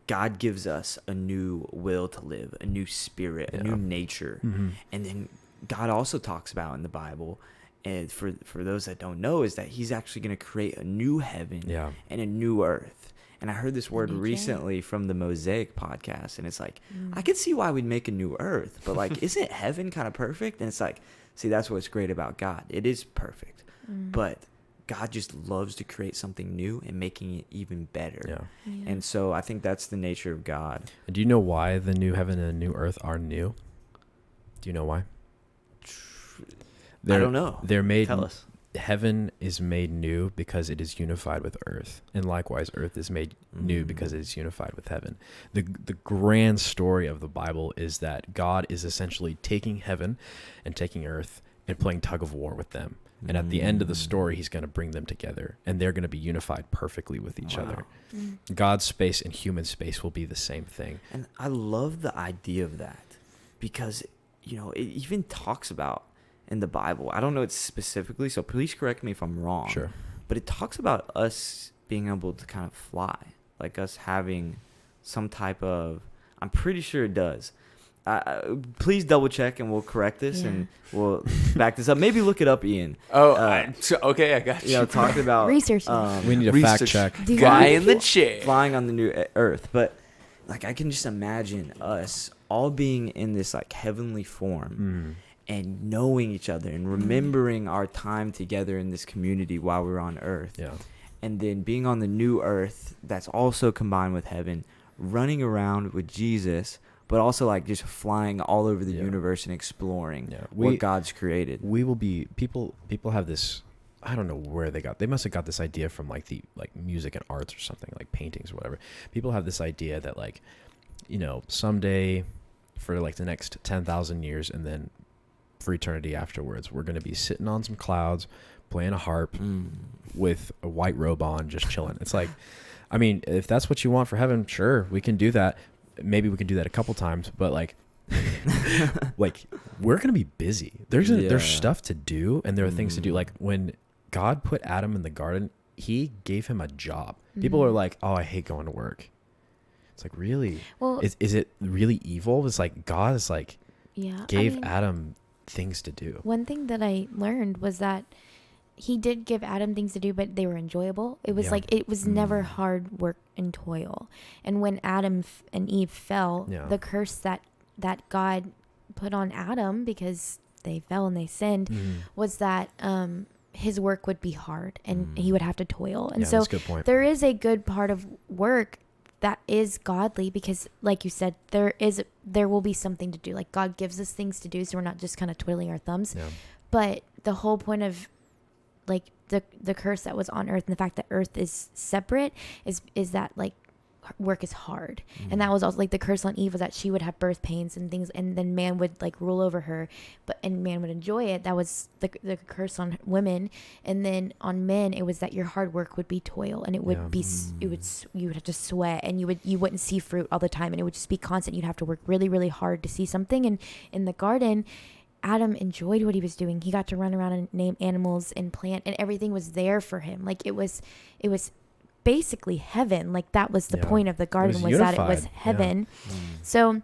God gives us a new will to live, a new spirit, a new nature. And then God also talks about in the Bible, and for those that don't know, is that he's actually going to create a new heaven and a new earth. And I heard this word recently from the Mosaic podcast, and it's like, I could see why we'd make a new earth, but like, isn't heaven kind of perfect? And it's like, see, that's what's great about God. It is perfect, but God just loves to create something new and making it even better. And so I think that's the nature of God. And do you know why the new heaven and the new earth are new? Do you know why? I don't know. They're made. Tell us. heaven is made new because it is unified with earth, and likewise earth is made new because it is unified with heaven. The grand story of the Bible is that God is essentially taking heaven and taking earth and playing tug of war with them. And at the end of the story, he's going to bring them together, and they're going to be unified perfectly with each other. God's space and human space will be the same thing. And I love the idea of that because, you know, it even talks about in the Bible. I don't know it specifically, so please correct me if I'm wrong. Sure. But it talks about us being able to kind of fly, like us having some type of, I'm pretty sure it does. Please double check and we'll correct this and we'll back this up. Maybe look it up, Ian. Okay, I got you. You know, talking about Research. We need a fact check. Guy in the chair. Flying on the new earth. But like, I can just imagine us all being in this like heavenly form and knowing each other and remembering our time together in this community while we were on earth. Yeah. And then being on the new earth that's also combined with heaven, running around with Jesus, but also like just flying all over the universe and exploring what God's created. We will be people have this, I don't know where they must have got this idea from like the like music and arts or something, like paintings or whatever. People have this idea that like, you know, someday for like the next 10,000 years and then for eternity afterwards, we're going to be sitting on some clouds playing a harp with a white robe on, just chilling. It's like, I mean, if that's what you want for heaven, sure, we can do that. Maybe we can do that a couple times, but like, like we're going to be busy. There's stuff to do and there are things to do. Like when God put Adam in the garden, he gave him a job. People are like, oh, I hate going to work. It's like, really? Well, is it really evil? It's like God is like, gave Adam things to do. One thing that I learned was that he did give Adam things to do, but they were enjoyable. It was like, it was never hard work and toil. And when Adam and Eve fell, the curse that God put on Adam because they fell and they sinned was that his work would be hard and he would have to toil. And so that's a good point. There is a good part of work that is godly because, like you said, there will be something to do. Like God gives us things to do, so we're not just kind of twiddling our thumbs. Yeah. But the whole point of like the curse that was on earth and the fact that earth is separate is that like work is hard. And that was also like the curse on Eve was that she would have birth pains and things, and then man would like rule over her, and man would enjoy it. That was the curse on women. And then on men it was that your hard work would be toil, and it would be you would have to sweat, and you wouldn't see fruit all the time, and it would just be constant. You'd have to work really, really hard to see something. And in the garden, Adam enjoyed what he was doing. He got to run around and name animals and plant, and everything was there for him. Like it was basically heaven. Like that was the point of the garden, was that it was heaven. So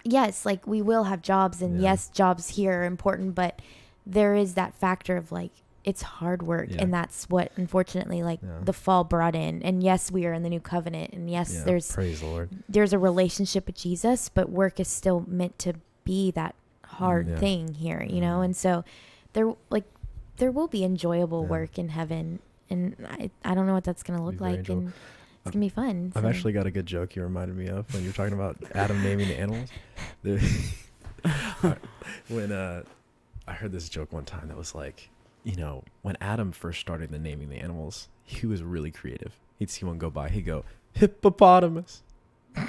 yes, like we will have jobs, and yes, jobs here are important, but there is that factor of like it's hard work, and that's what unfortunately like the fall brought in. And yes, we are in the new covenant, and yes, there's praise the Lord, there's a relationship with Jesus, but work is still meant to be that hard thing here, you know. And so there will be enjoyable work in heaven, and I don't know what that's gonna look like, and it's gonna be fun. I've actually got a good joke you reminded me of when you're talking about Adam naming the animals. When I heard this joke one time that was like, you know, when Adam first started naming the animals, he was really creative. He'd see one go by, he'd go hippopotamus.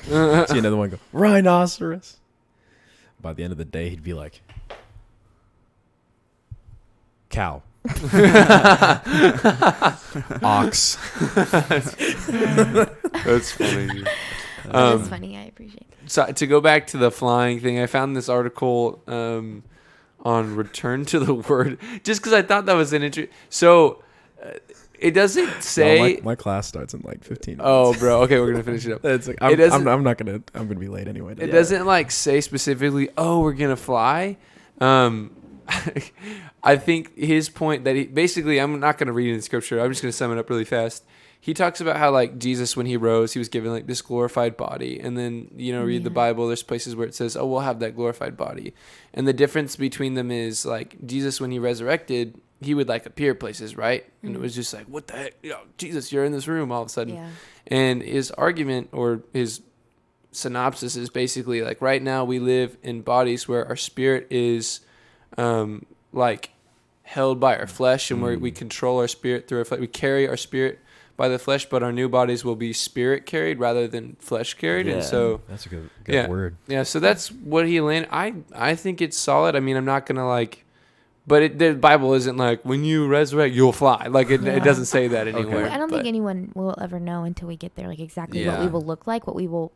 See another one go rhinoceros. By the end of the day, he'd be like, cow. Ox. That's funny. That's funny. I appreciate it. So to go back to the flying thing, I found this article on Return to the Word, just because I thought that was an interesting. So it doesn't say. No, my class starts in like 15 minutes. Oh, bro. Okay, we're gonna finish it up. It's like, I'm gonna be late anyway. It doesn't like say specifically, oh, we're gonna fly. I think his point that he basically, I'm not gonna read in the scripture. I'm just gonna sum it up really fast. He talks about how like Jesus, when he rose, he was given like this glorified body, and then read the Bible. There's places where it says, oh, we'll have that glorified body, and the difference between them is like Jesus, when he resurrected, he would like appear places, right? And it was just like, what the heck? Jesus, you're in this room all of a sudden. Yeah. And his argument or his synopsis is basically like, right now we live in bodies where our spirit is like held by our flesh, and we control our spirit through our flesh. We carry our spirit by the flesh, but our new bodies will be spirit carried rather than flesh carried. Yeah. And so That's a good Yeah. word. yeah, so that's what he landed. I think it's solid. I mean, I'm not gonna like, but the Bible isn't like when you resurrect you'll fly. Like it doesn't say that anywhere. I don't but- think anyone will ever know until we get there, like exactly what Yeah. we will look like, what we will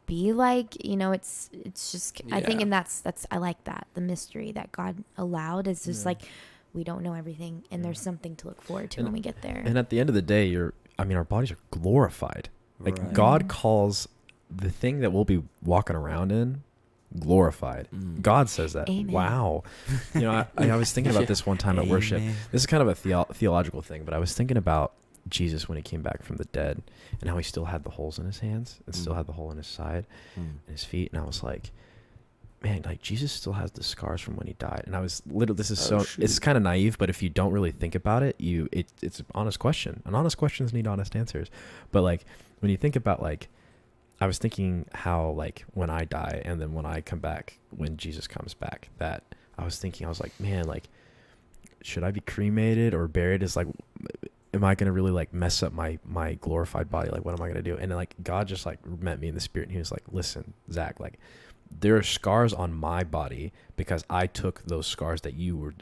be like. You know, it's just I think, Yeah. and that's I like that the mystery that God allowed is just like we don't know everything, and there's something to look forward to when we get there. And at the end of the day, our bodies are glorified. Like Right. God calls the thing that we'll be walking around in glorified. God says that. Amen. Wow. I was thinking about this one time at worship. Amen. This is kind of a theological thing, but I was thinking about Jesus when he came back from the dead and how he still had the holes in his hands and still had the hole in his side and his feet. And I was like, man, like Jesus still has the scars from when he died. And I was literally, it's kind of naive, but if you don't really think about it, it's an honest question. And honest questions need honest answers. But like when you think about like, I was thinking how like when I die and then when I come back, when Jesus comes back, that I was like, man, like, should I be cremated or buried? Is like, am I going to really like mess up my glorified body? Like, what am I going to do? And then like, God just like met me in the spirit and he was like, listen, Zach, like there are scars on my body because I took those scars that you were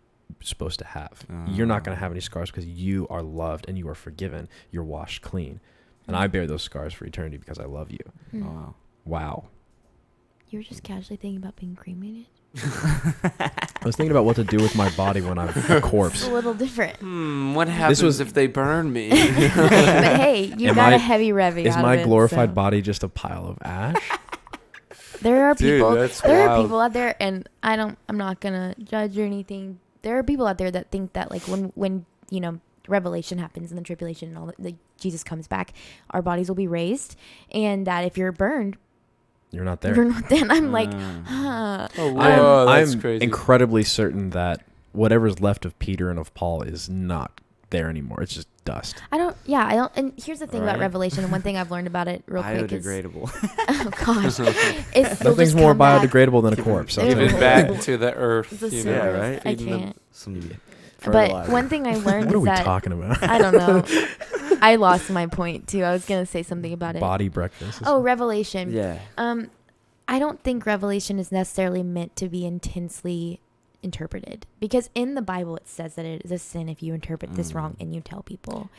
supposed to have. You're not going to have any scars because you are loved and you are forgiven. You're washed clean. And I bear those scars for eternity because I love you. Wow. Wow. You were just casually thinking about being cremated? I was thinking about what to do with my body when I'm a corpse. It's a little different. What happens if they burn me? But hey, you got a heavy revving Is out my of it, glorified so. body just a pile of ash? There are Dude, people. that's There are wild. people out there, and I'm not gonna judge or anything. There are people out there that think that like when Revelation happens and the tribulation and all that, like Jesus comes back, our bodies will be raised, and that if you're burned, You're not there. you're not. Then I'm like, huh. Oh, whoa, that's I'm crazy. incredibly certain that whatever's left of Peter and of Paul is not there anymore. It's just dust. I don't. And here's the thing about Right. Revelation, and one thing I've learned about it real quick is, Biodegradable. oh gosh, is they'll Nothing's just more come back. biodegradable than a corpse. I'll Give tell it you. Give that. it back to the earth. The You know? Yeah, surface. right? I Feeding them. can't. Some But fertilizer. one thing I learned What are is we that talking about? I don't know. I lost my point too. I was gonna say something about it. Body breakfast. Oh, Revelation. Yeah. I don't think Revelation is necessarily meant to be intensely interpreted, because in the Bible it says that it is a sin if you interpret this wrong and you tell people,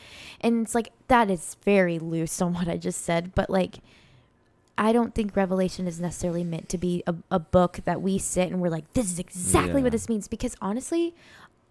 and it's like that is very loose on what I just said. But like, I don't think Revelation is necessarily meant to be a book that we sit and we're like, this is exactly Yeah. what this means, because honestly,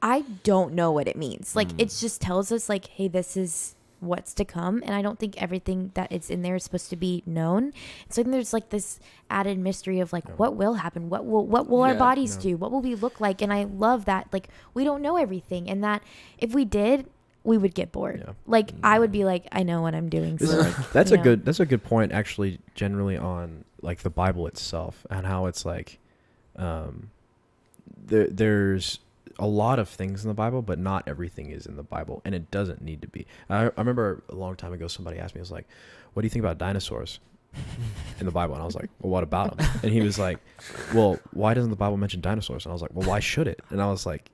I don't know what it means. Like it just tells us like, hey, this is what's to come, and I don't think everything that is in there is supposed to be known. So then there's like this added mystery of like what will happen, what will our Yeah. bodies do, what will we look like, and I love that like we don't know everything, and that if we did, we would get bored. Yeah. Like I would be like, I know what I'm doing. So like, That's you a know. that's a good point actually, generally on like the Bible itself and how it's like there's a lot of things in the Bible, but not everything is in the Bible, and it doesn't need to be. I remember a long time ago somebody asked me, I was like, what do you think about dinosaurs in the Bible? And I was like, well, what about them? And he was like, well, why doesn't the Bible mention dinosaurs? And I was like, well, why should it? And I was like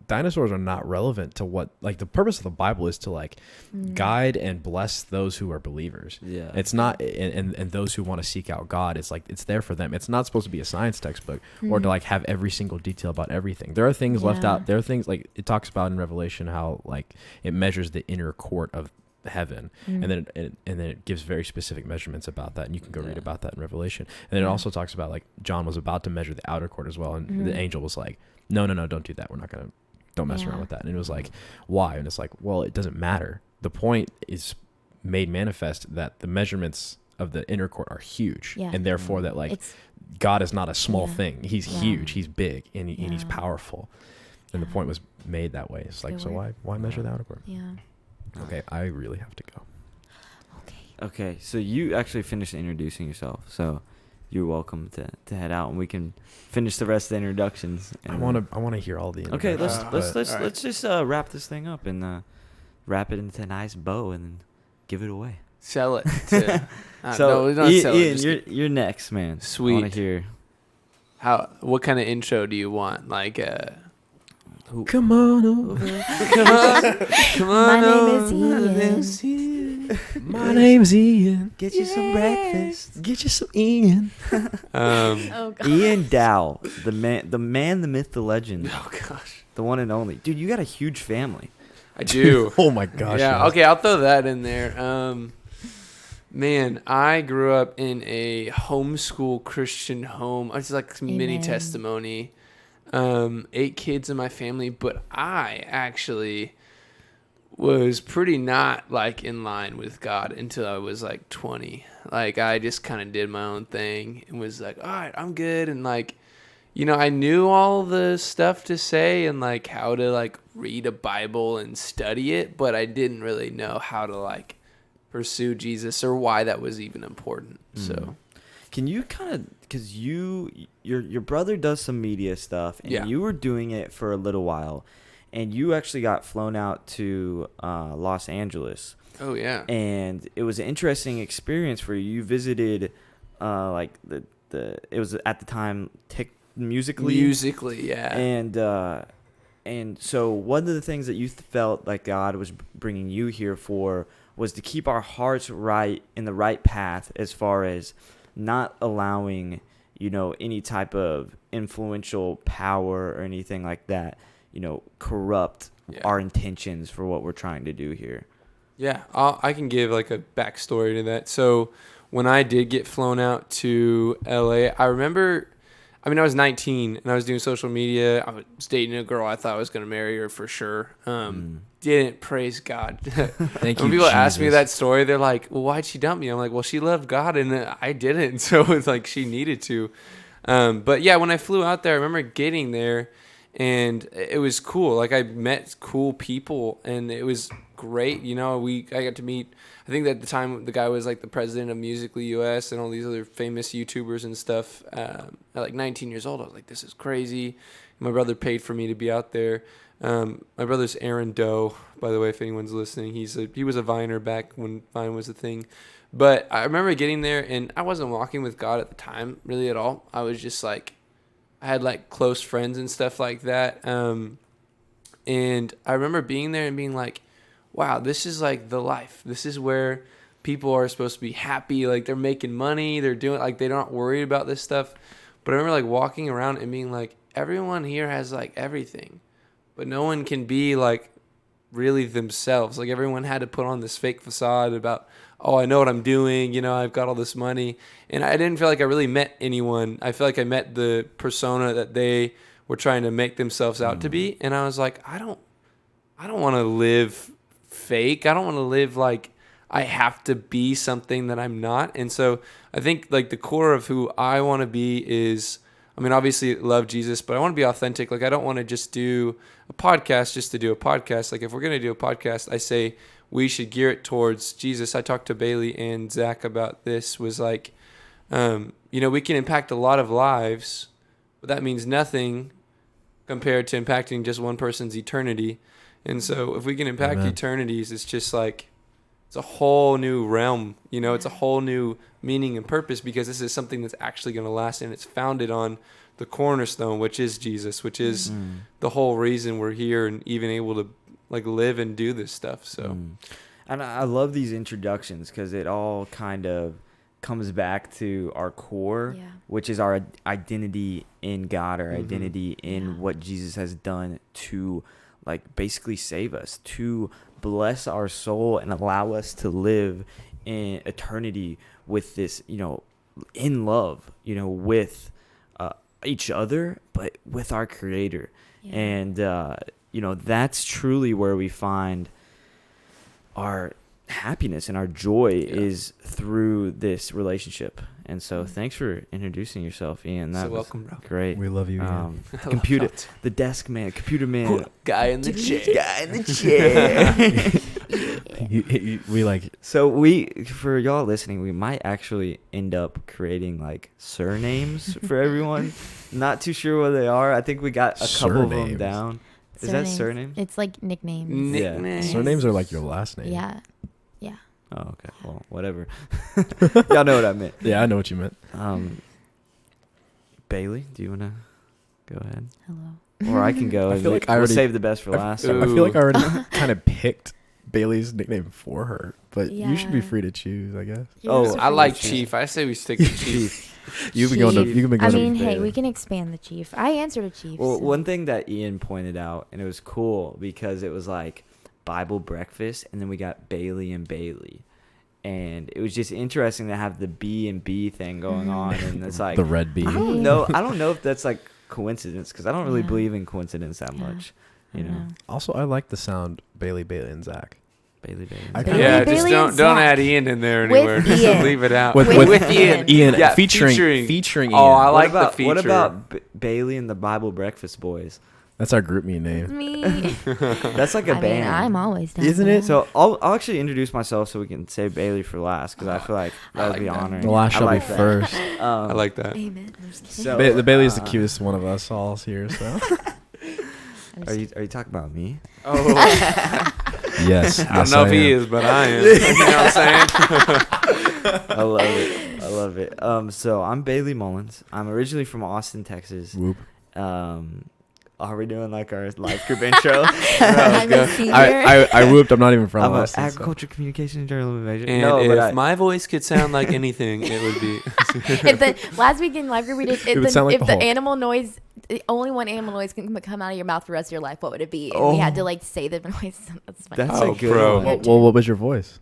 dinosaurs are not relevant to what, like, the purpose of the Bible is to like guide and bless those who are believers. Yeah. It's not, and those who want to seek out God, it's like, it's there for them. It's not supposed to be a science textbook or to like have every single detail about everything. There are things left Yeah. out. There are things like it talks about in Revelation how like it measures the inner court of heaven, and then it gives very specific measurements about that, and you can go read about that in Revelation. And then it also talks about like John was about to measure the outer court as well, and the angel was like, no, don't do that. We're not gonna, don't mess around with that. And it was like, why? And it's like, well, it doesn't matter. The point is made manifest that the measurements of the inner court are huge, and therefore that like It's God is not a small Yeah. thing. He's Yeah. huge. He's big, and he's Yeah. powerful. And the point was made that way. It's like, Good so word. why measure the outer court? yeah. Okay, I really have to go. Okay. Okay, so you actually finished introducing yourself, so you're welcome to head out, and we can finish the rest of the introductions. I and- want to hear all the. Okay, let's introductions, but- let's just wrap this thing up and wrap it into a nice bow and give it away. Sell it. To, So no, we don't sell it. Ian, Just you're next, man. I Sweet. want to hear. what kind of intro do you want? Like, Come on over. Come on, come on. My name is Ian. My name's Ian. Get you some breakfast. Get you some Ian. Oh god. Ian Dow, the man, the myth, the legend, Oh gosh, the one and only. Dude, you got a huge family. I do. Oh my gosh. Yeah. Okay, I'll throw that in there. Man, I grew up in a homeschool Christian home. It's like some mini Amen. testimony. 8 kids in my family, but I actually was pretty not like in line with God until I was like 20. Like I just kind of did my own thing and was like, all right, I'm good. And like, you know, I knew all the stuff to say and like how to like read a Bible and study it, but I didn't really know how to like pursue Jesus or why that was even important. So Can you kind of, because your brother does some media stuff, and Yeah. you were doing it for a little while, and you actually got flown out to Los Angeles, oh yeah. and it was an interesting experience for you. You visited, like it was at the time Musically, yeah. and so one of the things that you felt like God was bringing you here for was to keep our hearts right in the right path, as far as not allowing, you know, any type of influential power or anything like that, you know, corrupt Yeah. our intentions for what we're trying to do here. Yeah, I can give like a backstory to that. So when I did get flown out to LA, I remember, I mean, I was 19 and I was doing social media. I was dating a girl. I thought I was going to marry her for sure. Didn't, praise God. Thank you. When people ask me Jesus. that story, they're like, well, why'd she dump me? I'm like, well, she loved God and I didn't. So it's like she needed to. But yeah, when I flew out there, I remember getting there and it was cool. Like I met cool people and it was great. You know, I got to meet, I think at the time the guy was like the president of Musically US and all these other famous YouTubers and stuff. At like 19 years old, I was like, this is crazy. My brother paid for me to be out there. My brother's Aaron Doe, by the way, if anyone's listening. He was a Viner back when Vine was a thing. But I remember getting there and I wasn't walking with God at the time really at all. I was just like, I had like close friends and stuff like that. And I remember being there and being like, wow, this is like the life. This is where people are supposed to be happy. Like they're making money. They're doing like, they're not worried about this stuff. But I remember like walking around and being like, everyone here has like everything, but no one can be like really themselves. Like everyone had to put on this fake facade about, oh, I know what I'm doing. You know, I've got all this money. And I didn't feel like I really met anyone. I feel like I met the persona that they were trying to make themselves out to be. And I was like, I don't want to live fake. I don't want to live like I have to be something that I'm not. And so I think like the core of who I want to be is, I mean, obviously love Jesus, but I want to be authentic. Like I don't want to just do a podcast just to do a podcast. Like if we're going to do a podcast, I say we should gear it towards Jesus. I talked to Bailey and Zach about this, was like, you know, we can impact a lot of lives, but that means nothing compared to impacting just one person's eternity. And so if we can impact Amen. eternities, it's just like, it's a whole new realm, you know, it's a whole new meaning and purpose, because this is something that's actually going to last, and it's founded on the cornerstone, which is Jesus, which is the whole reason we're here and even able to like live and do this stuff. So, And I love these introductions because it all kind of comes back to our core, Yeah. which is our identity in God, our identity in Yeah. what Jesus has done to like basically save us, to bless our soul and allow us to live in eternity with this, you know, in love, you know, with each other, but with our Creator. Yeah. And, you know, that's truly where we find our happiness and our joy is through this relationship. And so thanks for introducing yourself, Ian. That so was welcome, bro. great. We love you. Ian. I love Computer, that. the desk man, computer man. Guy in the chair. Guy in the chair. We like So for y'all listening, we might actually end up creating like surnames for everyone. Not too sure what they are. I think we got a couple of them Surnames. down. Is that surname? It's like nicknames. Nicknames. surnames are like your last name. Yeah. Oh, okay. Well, whatever. Y'all know what I meant. Yeah, I know what you meant. Bailey, do you want to go ahead? Hello. or I can go. I and feel like I we'll already- save the best for last. I feel like I already kind of picked Bailey's nickname for her, but you should be Yeah. free to choose, I guess. You're Oh, so I free like to choose. Chief. I say we stick to Chief. You've been going to. Chief. You've been I going mean, to. hey, we can expand the chief. I answered a chief. Well, so. one thing that Ian pointed out, and it was cool because it was like Bible breakfast, and then we got Bailey and Bailey, and it was just interesting to have the B and B thing going on, and it's like the red bee. I don't know. I don't know if that's like coincidence because I don't really Yeah. believe in coincidence that Yeah. much. I You don't know, Also, I like the sound Bailey, and Zach. Bailey. I Bailey, Yeah, Bailey, just and don't Zach. add Ian in there With anywhere. Just Ian. leave it out. With- with Ian. Ian, Yeah, featuring Ian. Oh, I like what about, the feature. What about Bailey and the Bible Breakfast Boys? That's our group me name. Me. That's like a I mean, band. I'm always down. Isn't for it? that. So I'll actually introduce myself so we can save Bailey for last because I feel like I that would like be that. honoring. The last I shall like be that. first. I like that. Amen. I'm just kidding. So- The Bailey is the uh, cutest one of us all here. So I'm Are just- you talking about me? Oh, yes, I don't know if he is, but I am. You know what I'm saying? I love it. I love it. So I'm Bailey Mullins. I'm originally from Austin, Texas. Whoop. Are we doing like our life group intro? I'm a senior. I whooped. I'm not even from I'm an Austin. so- agriculture communication and journalism major. And no, if but I, my voice could sound like anything, it would be. If the last week in live group we did, It would sound like if the the Hulk. animal noise, only one animal noise can come out of your mouth for the rest of your life, what would it be? And we had to Oh. like say the noise. That's funny. that's Oh, a good bro. one. Well, what was your voice?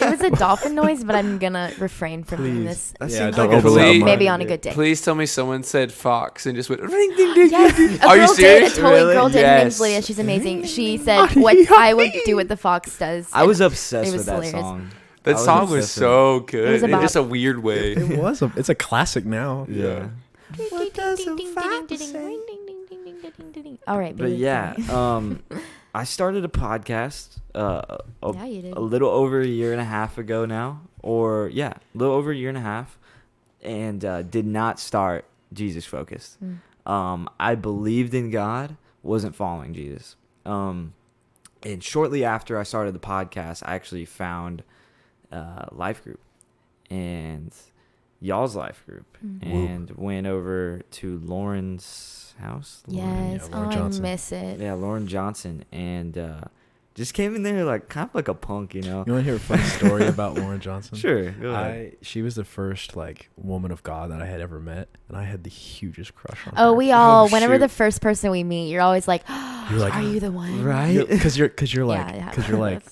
It was a dolphin noise, but I'm gonna refrain from doing this. That Yeah, seems don't like a overlap fleet. mine. Maybe on a good day. Please tell me someone said fox and just went ring ding ding. Yes, Are you girl serious? Did, a totally Really? girl did. Her name's Yes. Leah. She's amazing. She said, "What I would do what the fox does." I was obsessed It was with that hilarious. song. I That song was obsessed with so good. It was in about- just a weird way. It was. It's a classic now. it. Yeah. What does a fox say? All right, But baby, yeah, sorry. I started a podcast Yeah, you did. a little over a year and a half ago now, or yeah, a little over a year and a half, and did not start Jesus focused. I believed in God, wasn't following Jesus. And shortly after I started the podcast, I actually found Life Group and y'all's Life Group, and went over to Lauren's house. Yes. Lauren Oh, Johnson. I miss it. Yeah, Lauren Johnson, and just came in there like kind of like a punk, you know. You want to hear a funny story about Lauren Johnson? Sure, go ahead. She was the first like woman of God that I had ever met, and I had the hugest crush on her. Oh, we all. Whenever shoot. the first person we meet, you're always like, You're like, "Are you the one?" Right? because you're Yeah, like,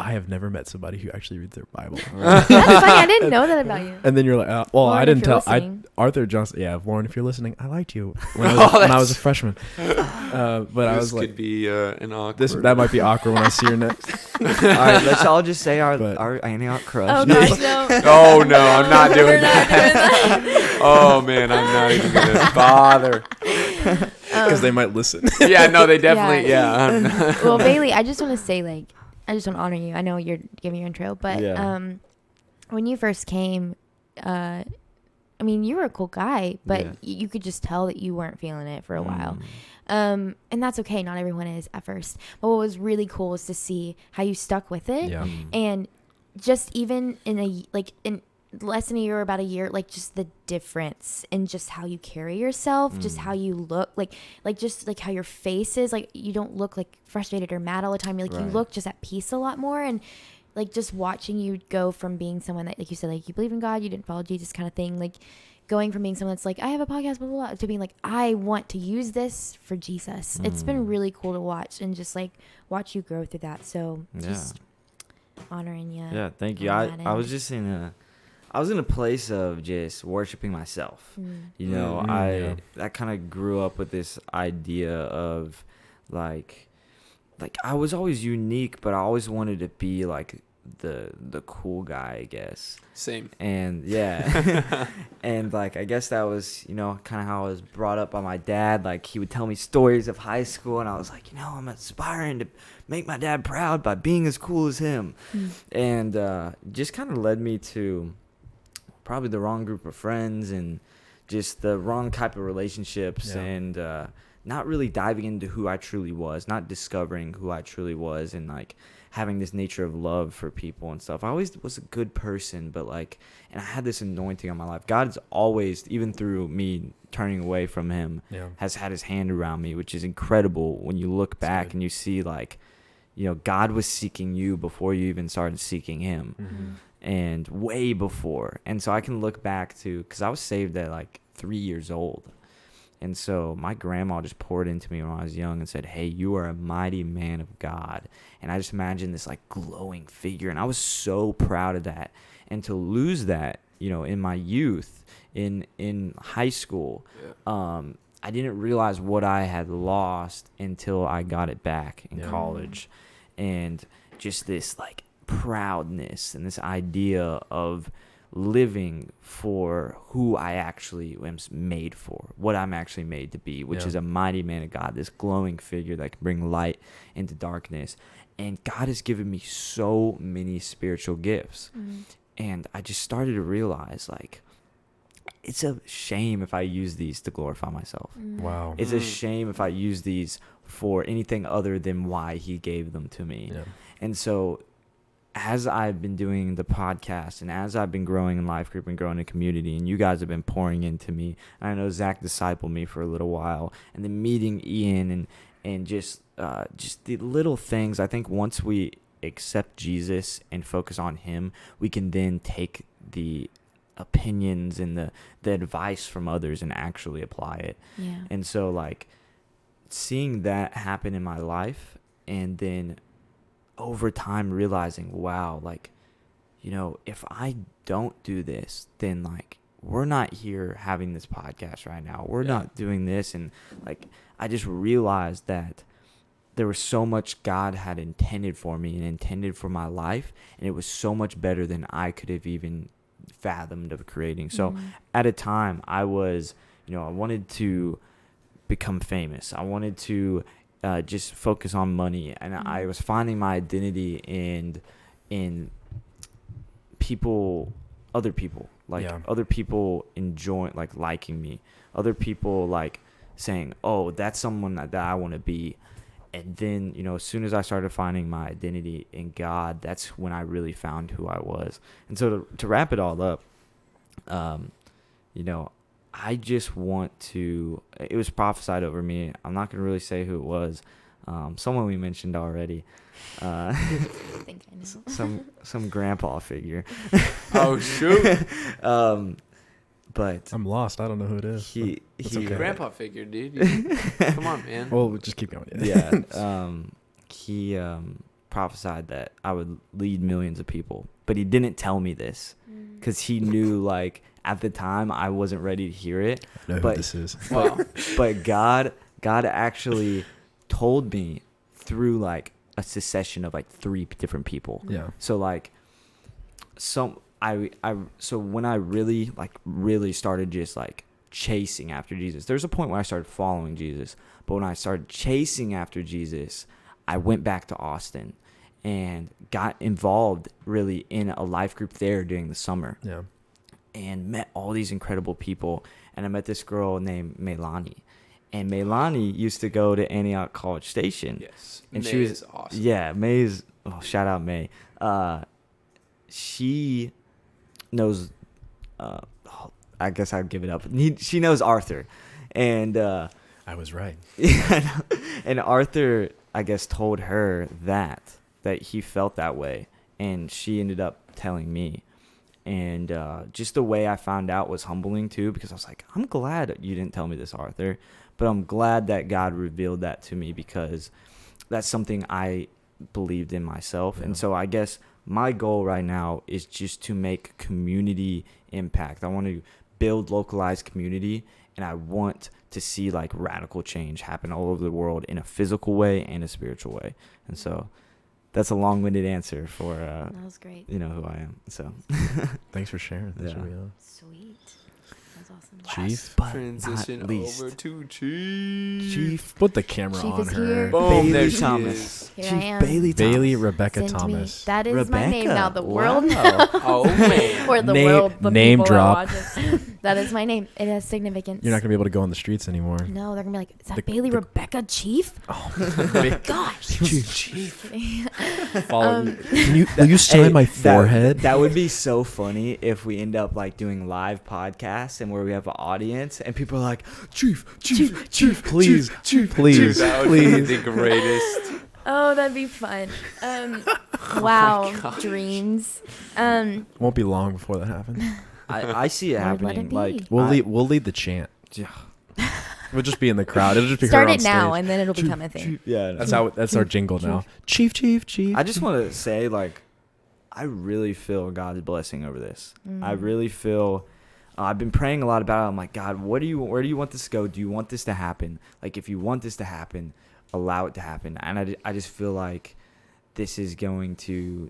I have never met somebody who actually reads their Bible. That's funny. I didn't know that about you. And then you're like, well, Lauren, I if didn't you're tell. listening. Arthur Johnson. Yeah, Lauren, if you're listening, I liked you when I was a freshman. But I This was like, could be an awkward. that might be awkward when I see her next. All right, let's all just say our But- our hangout crush. Oh gosh, no. Oh no, I'm not doing We're not that. doing that. Oh man, I'm not even gonna bother. Because they might listen. Yeah, no, they definitely. Yeah. Yeah. I'm not- Well, Bailey, I just want to say, like, I just want to honor you. I know you're giving your intro, but Yeah. when you first came, I mean, you were a cool guy, but Yeah. you could just tell that you weren't feeling it for a while. Mm. And that's okay. Not everyone is at first. But what was really cool was to see how you stuck with it. Yeah. And just even in less than a year or about a year, like just the difference in just how you carry yourself, just how you look, like just like how your face is, like you don't look like frustrated or mad all the time. You're like, you Right. look just at peace a lot more. And like just watching you go from being someone that, like you said, like you believe in God, you didn't follow Jesus kind of thing, like going from being someone that's like, I have a podcast, blah, blah, blah, to being like, I want to use this for Jesus. It's been really cool to watch and just like watch you grow through that. So Yeah. just honoring you. Yeah, thank you. on that I was end. just I was in a place of just worshiping myself. You know, yeah. I kind of grew up with this idea of like I was always unique, but I always wanted to be like the cool guy, I guess. Same. And yeah, and like I guess that was, you know, kind of how I was brought up by my dad. Like he would tell me stories of high school, and I was like, you know, I'm aspiring to make my dad proud by being as cool as him. And just kind of led me to probably the wrong group of friends and just the wrong type of relationships, Yeah. and not really diving into who I truly was, not discovering who I truly was, and like having this nature of love for people and stuff. I always was a good person, but like, and I had this anointing on my life. God's always, even through me turning away from him, has had his hand around me, which is incredible when you look back and you see like, you know, God was seeking you before you even started seeking him. And way before. And so I can look back to, because I was saved at like 3 years old. And so my grandma just poured into me when I was young and said, hey, you are a mighty man of God. And I just imagined this like glowing figure. And I was so proud of that. And to lose that, you know, in my youth, in high school, I didn't realize what I had lost until I got it back in college. And just this like proudness and this idea of living for who I actually am made for, what I'm actually made to be, which is a mighty man of God, this glowing figure that can bring light into darkness. And God has given me so many spiritual gifts. And I just started to realize, like, it's a shame if I use these to glorify myself. Wow. It's a shame if I use these for anything other than why he gave them to me. And so as I've been doing the podcast and as I've been growing in life group and growing in community, and you guys have been pouring into me, and I know Zach discipled me for a little while, and then meeting Ian and just the little things, I think once we accept Jesus and focus on him, we can then take the opinions and the advice from others and actually apply it. And so like seeing that happen in my life, and then over time realizing, wow, like, you know, if I don't do this, then like we're not here having this podcast right now. We're not doing this. And like, I just realized that there was so much God had intended for me and intended for my life. And it was so much better than I could have even fathomed of creating. So at a time I was, you know, I wanted to become famous. I wanted to just focus on money, and I was finding my identity in people, other people, like other people enjoying, like liking me, other people like saying, oh, that's someone that I want to be. And then, you know, as soon as I started finding my identity in God, that's when I really found who I was. And so to wrap it all up, you know, I just want to, it was prophesied over me. I'm not going to really say who it was. Someone we mentioned already. I think I know. some grandpa figure. Oh, shoot. But I'm lost. I don't know who it is. He okay. Grandpa figure, dude. Come on, man. Well, just keep going. He prophesied that I would lead millions of people, but he didn't tell me this because he knew, like, at the time I wasn't ready to hear it. I know who this is. Wow. But God actually told me through like a succession of like 3 different people. So like so when I really started just like chasing after Jesus, there's a point where I started following Jesus, but when I started chasing after Jesus, I went back to Austin and got involved really in a life group there during the summer. And met all these incredible people. And I met this girl named Melani. And Melani used to go to Antioch College Station. Yes. And May she was is awesome. Yeah, May's, shout out May. She knows, I guess I'd give it up. She knows Arthur. And I was right. And Arthur, I guess, told her that he felt that way. And she ended up telling me. And just the way I found out was humbling too, because I was like, I'm glad you didn't tell me this, Arthur, but I'm glad that God revealed that to me, because that's something I believed in myself. And so I guess my goal right now is just to make community impact. I want to build localized community, and I want to see like radical change happen all over the world in a physical way and a spiritual way. And so that's a long-winded answer for that was great. You know who I am. So thanks for sharing this. Sweet. That's awesome. Chief, transition over to Chief. Chief, put the camera Chief on is her. here. Boom, Bailey there she Thomas. is. Here Chief I am. Bailey Thomas. Bailey Rebecca Send Thomas. Me. That is Rebecca. my name now. The world Wow. Oh, man. or the Name- world. The name people drop. That watch us. That is my name. It has significance. You're not gonna be able to go on the streets anymore. No, they're gonna be like, is that Bailey Rebecca Chief? Oh Gosh. Chief. Will you sign my forehead? That would be so funny if we end up like doing live podcasts and where we have an audience and people are like, Chief, please, Dude, please, that would please. be the greatest. Oh, that'd be fun. Oh Wow, my gosh. dreams. Won't be long before that happens. I see it Lord, let happening. it be. Like We'll lead the chant. Yeah. We'll just be in the crowd. It'll just be Start her it on now, stage. and then it'll become a thing. Yeah. That's our jingle now. Chief. I just want to say, like, I really feel God's blessing over this. I really feel. I've been praying a lot about it. I'm like, God, where do you want this to go? Do you want this to happen? Like, if you want this to happen, allow it to happen. And I just feel like this is going to,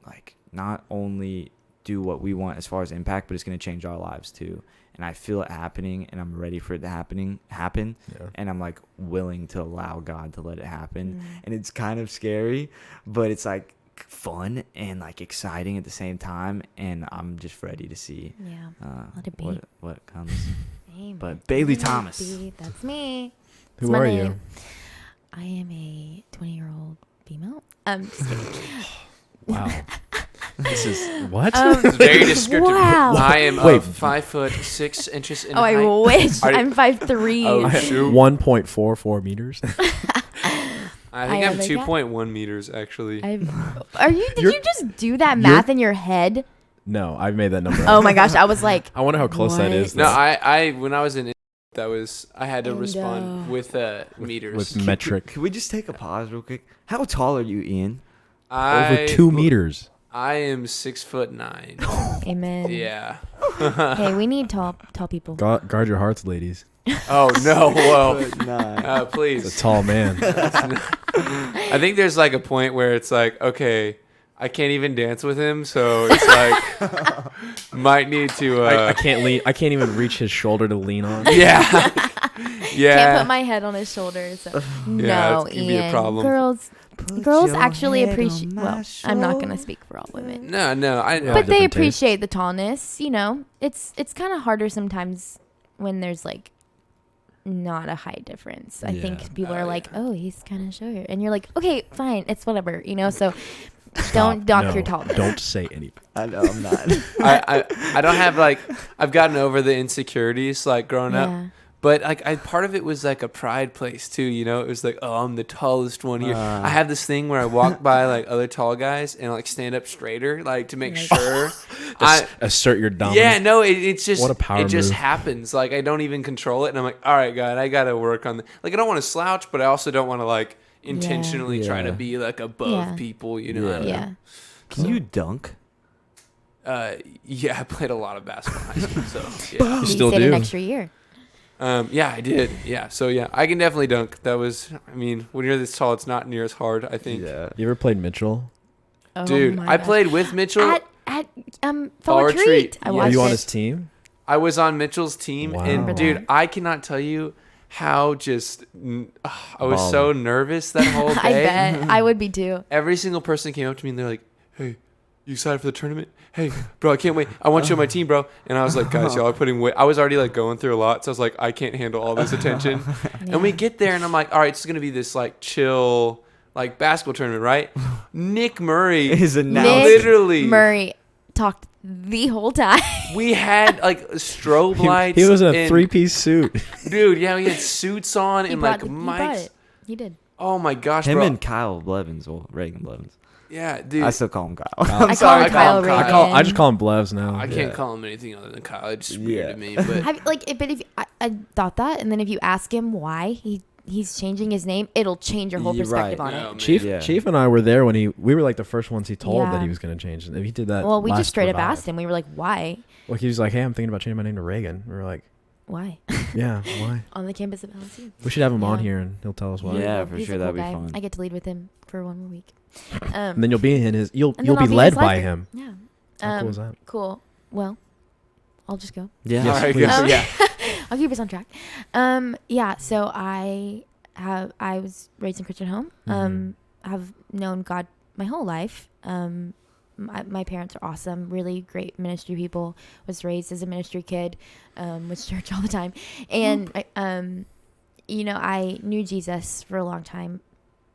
like, not only do what we want as far as impact, but it's going to change our lives too. And I feel it happening, and I'm ready for it to happen. Yeah. And I'm like willing to allow God to let it happen. And it's kind of scary, but it's like fun and like exciting at the same time. And I'm just ready to see Let it be. what comes. Amen. But Bailey Let it Thomas. be. That's me. Who That's my are name. you? I am a 20-year-old female. Just kidding. Wow. This is what? It's very descriptive. Wow. I am Wait. 5'6" in Oh, I height. wish. Are you- I'm 5'3". Oh, shoot. 1.44 meters. I think I I'm like 2.1 meters actually. Did you just do that you're- math in your head? No, I made that number. Oh up. my gosh, I was like, I wonder how close that What? is. No, though. I when I was in I had to And, respond with meters. with metric. Can we just take a pause real quick? How tall are you, Ian? Over 2 meters. I am 6'9". amen. Yeah. Hey, we need tall people. Guard your hearts, ladies. Oh no! Whoa. Nah. He's Please. a tall man. I think there's like a point where it's like, okay, I can't even dance with him, so it's like might need to. I can't lean. I can't even reach his shoulder to lean on. Yeah. Yeah. Can't put my head on his shoulder. So. No, that's gonna Ian. be a problem. Girls your actually head appreciate. on my Well, I'm not gonna shoulder. speak for all women, No, I know. Yeah. but they different appreciate the tallness. You know, it's kind of harder sometimes when there's like not a height difference. I Yeah. think people Oh, are like, yeah. oh, he's kind of short, and you're like, okay, fine, it's whatever. You know, so Stop. don't knock No, your tallness. Don't say anything. I know I'm not. I don't have like I've gotten over the insecurities like growing up. Yeah. But like part of it was like a pride place too, you know. It was like, oh, I'm the tallest one here. I have this thing where I walk by like other tall guys and like stand up straighter, like to make Like- sure. I Assert your dominance. yeah, no, it's just What a power it just move. happens. Like I don't even control it, and I'm like, all right, God, I gotta work on like I don't want to slouch, but I also don't want to like intentionally try to Yeah. be like above Yeah. people, you know. I don't Yeah. Can you dunk? know. Yeah, I played a lot of basketball in high school, so yeah. You still stayed do. an extra year. Yeah, I did. Yeah, so yeah, I can definitely dunk. That was, I mean, when you're this tall, it's not near as hard. I think, Yeah. You ever played Mitchell? Oh dude, my I gosh. played with Mitchell. at Fall fall retreat. retreat. I Yeah. Are watched you on it. his team? I was on Mitchell's team, Wow. and Remember dude, that. I cannot tell you how just I was so nervous that whole day. I bet I would be too. Every single person came up to me and they're like, "Hey, you excited for the tournament? Hey, bro, I can't wait. I want you on my team, bro." And I was like, "Guys, y'all are putting weight." I was already like going through a lot, so I was like, "I can't handle all this attention." And we get there, and I'm like, "All right, it's gonna be this like chill, like basketball tournament, right?" Nick Murray Is Nick announced. literally Murray talked the whole time. We had like strobe lights. He was in a and- 3-piece suit. Dude, yeah, we had suits on He and brought like he brought mics. it. He did. Oh my gosh, Him bro. and Kyle Blevins, well, Reagan Blevins. Yeah, dude. I still call him Kyle. Kyle. I'm I sorry, call him Kyle Kyle. Reagan. I just call him Blevs now. I can't Yeah. call him anything other than Kyle. It's just weird Yeah. to me. But Have, like, but if I thought that, and then if you ask him why he's changing his name, it'll change your whole You're perspective right. on No, it. man. Chief, Chief and I were there when we were like the first ones he told that Yeah. he was going to change. He did that. Well, we last just straight up Revive. asked him. We were like, why? Well, he was like, "Hey, I'm thinking about changing my name to Reagan." We were like, Why? "Yeah, why?" On the campus of LSU. We should have him on Yeah. here and he'll tell us why. Yeah, Well, for he's a sure, that'd be fun. I get to lead with him for one more week. And then you'll be in his. You'll And you'll then be I'll led his by life- him. Yeah. How cool is that? Cool. Well, I'll just go. Yeah. Yes, all right, please. good. Yeah. I'll keep us on track. Yeah. So I was raised in a Christian home. Mhm. Have known God my whole life. my parents are awesome, really great ministry people. Was raised as a ministry kid, was church all the time, and I knew Jesus for a long time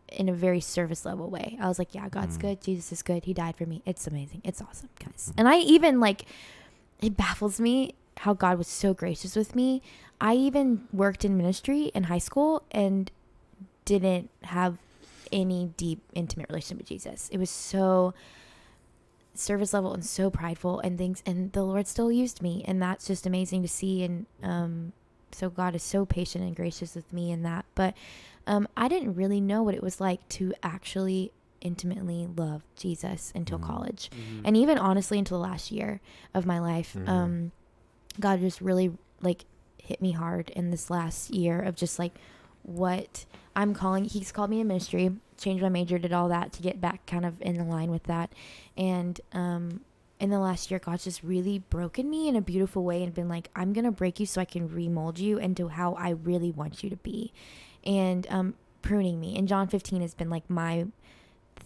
in a very service level way. I was like, yeah, God's good, Jesus is good, he died for me, it's amazing, it's awesome, guys. And I even it baffles me how God was so gracious with me. I even worked in ministry in high school and didn't have any deep, intimate relationship with Jesus. It was so service level and so prideful and things, and the Lord still used me, and that's just amazing to see. And so God is so patient and gracious with me in that. But I didn't really know what it was like to actually intimately love Jesus until college, and even honestly until the last year of my life. God just really hit me hard in this last year of just what he's called me in ministry, changed my major, did all that to get back kind of in line with that. And in the last year, God's just really broken me in a beautiful way and been like, I'm going to break you so I can remold you into how I really want you to be. And pruning me. And John 15 has been my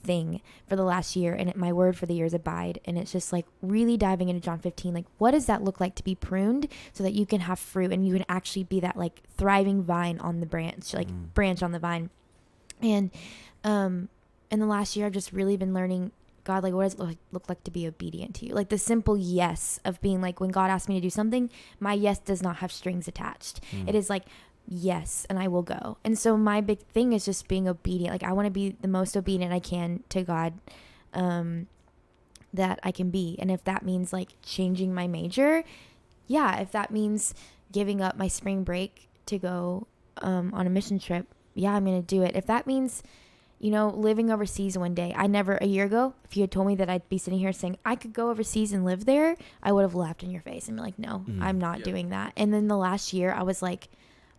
thing for the last year, and my word for the year is abide. And it's just really diving into John 15, what does that look like to be pruned so that you can have fruit and you can actually be that thriving vine on the branch, branch on the vine. And in the last year, I've just really been learning, God, what does it look like to be obedient to you? The simple yes of being when God asks me to do something, my yes does not have strings attached. It is yes, and I will go. And so my big thing is just being obedient. I want to be the most obedient I can to God that I can be. And if that means changing my major, yeah. If that means giving up my spring break to go on a mission trip, yeah, I'm going to do it. If that means, living overseas one day, a year ago, if you had told me that I'd be sitting here saying I could go overseas and live there, I would have laughed in your face and be no, I'm not doing that. And then the last year I was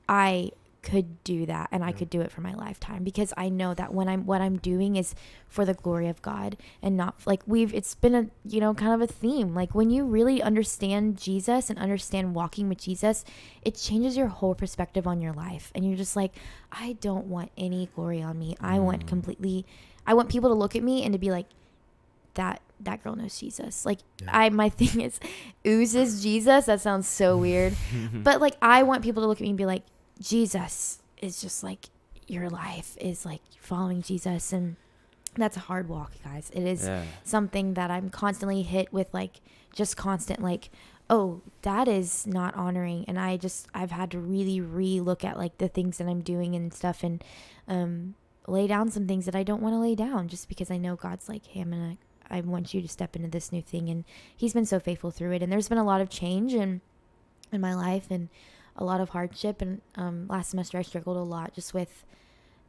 I could do that, and I could do it for my lifetime, because I know that what I'm doing is for the glory of God, and not it's been a kind of a theme. When you really understand Jesus and understand walking with Jesus, it changes your whole perspective on your life, and you're just I don't want any glory on me. I want people to look at me and to be that girl knows Jesus. My thing is oozes Jesus. That sounds so weird. But I want people to look at me and be Jesus is just your life is following Jesus. And that's a hard walk, guys. It is something that I'm constantly hit with, just constant, oh, that is not honoring. And I've had to really re-look at the things that I'm doing and stuff, and lay down some things that I don't want to lay down, just because I know God's hey, I want you to step into this new thing. And he's been so faithful through it. And there's been a lot of change in my life, and a lot of hardship. And last semester I struggled a lot just with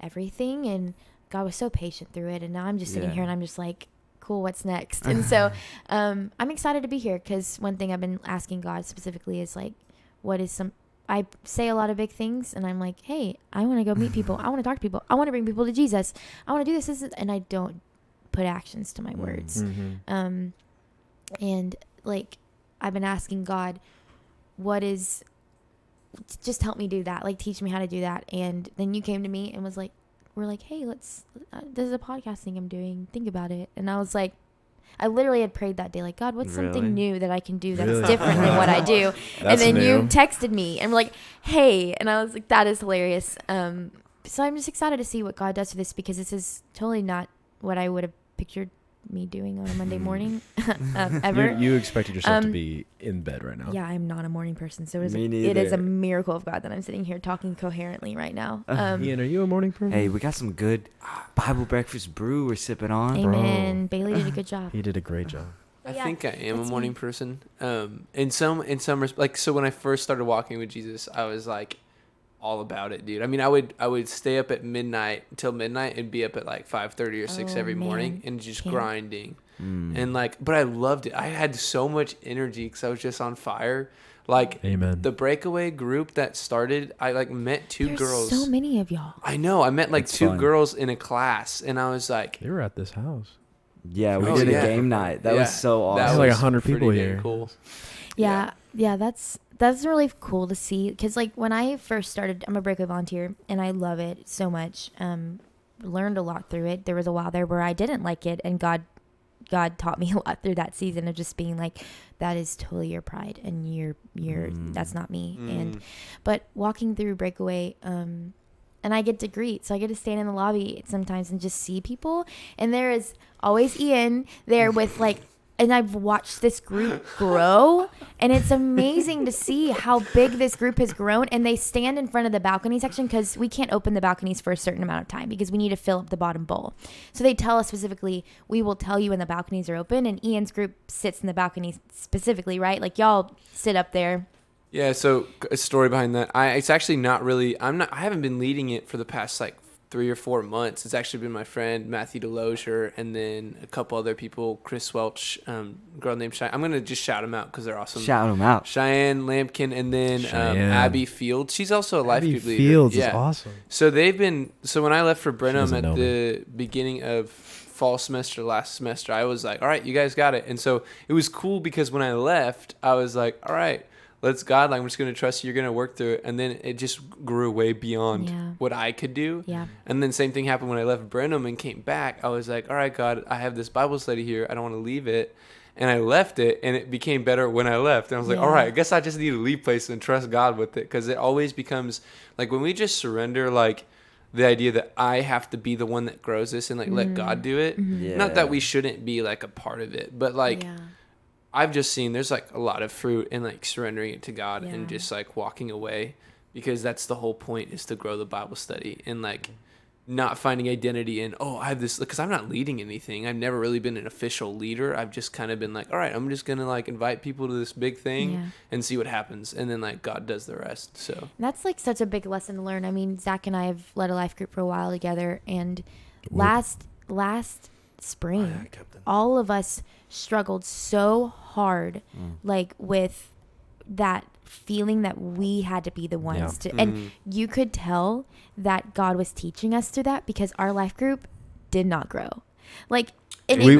everything, and God was so patient through it. And now I'm just sitting here and I'm just cool, what's next? And so I'm excited to be here, because one thing I've been asking God specifically is I say a lot of big things, and I'm hey, I want to go meet people. I want to talk to people. I want to bring people to Jesus. I want to do this, and I don't put actions to my words. And I've been asking God, just help me do that, teach me how to do that. And then you came to me and was we're hey, let's this is a podcast thing I'm doing, think about it. And I was I literally had prayed that day, God, what's something new that I can do that is different than what I do? And then you texted me and were hey, and I was that is hilarious. So I'm just excited to see what God does for this, because this is totally not what I would have pictured me doing on a Monday morning ever. You expected yourself to be in bed right now. Yeah, I'm not a morning person, so it is a miracle of God that I'm sitting here talking coherently right now. Ian, are you a morning person? Hey, we got some good Bible breakfast brew we're sipping on. Amen. Bro. Bailey did a good job. He did a great job. I think I am a morning person. In some respects, so when I first started walking with Jesus, I was all about it, dude. I mean, I would stay up at midnight until midnight and be up at 5:30 or 6 every morning and just grinding. And but I loved it. I had so much energy because I was just on fire. Amen. The breakaway group that started, I met two girls. So many of y'all. I know. I met two girls in a class, and I was they were at this house. Yeah, we did a game night. That was so awesome. That was 100 people here. Cool. Yeah, that's really cool to see, because when I first started, I'm a breakaway volunteer and I love it so much. Learned a lot through it. There was a while there where I didn't like it, and God God taught me a lot through that season of just being like, that is totally your pride, and that's not me. But walking through Breakaway, and I get to greet, so I get to stand in the lobby sometimes and just see people, and there is always Ian there with like, and I've watched this group grow, and it's amazing to see how big this group has grown. And they stand in front of the balcony section because we can't open the balconies for a certain amount of time because we need to fill up the bottom bowl. So they tell us specifically, we will tell you when the balconies are open, and Ian's group sits in the balconies specifically, right? Like y'all sit up there. Yeah, so a story behind that. It's actually not really, I haven't been leading it for the past like 3 or 4 months. It's actually been my friend Matthew DeLozier, and then a couple other people, Chris Welch, girl named Cheyenne. I'm gonna just shout them out because they're awesome. Shout them out. Cheyenne Lampkin, and then Abby Fields. She's also a life group leader. Fields is awesome. So when I left for Brenham at the beginning of fall semester last semester, I was like, all right, you guys got it. And so it was cool because when I left, I was like, all right, let's God, like, I'm just going to trust you. You're going to work through it. And then it just grew way beyond what I could do. Yeah. And then same thing happened when I left Brenham and came back. I was like, all right, God, I have this Bible study here. I don't want to leave it. And I left it, and it became better when I left. And I was like, all right, I guess I just need to leave places and trust God with it. Because it always becomes, like, when we just surrender, like, the idea that I have to be the one that grows this and, like, let God do it. Yeah. Not that we shouldn't be, like, a part of it. But, like, I've just seen there's like a lot of fruit in like surrendering it to God and just like walking away, because that's the whole point, is to grow the Bible study and like not finding identity in, I have this, because I'm not leading anything. I've never really been an official leader. I've just kind of been like, all right, I'm just going to like invite people to this big thing and see what happens. And then like God does the rest. So that's like such a big lesson to learn. I mean, Zach and I have led a life group for a while together, and last spring, all of us struggled so hard, like with that feeling that we had to be the ones to, and you could tell that God was teaching us through that, because our life group did not grow. Like, and it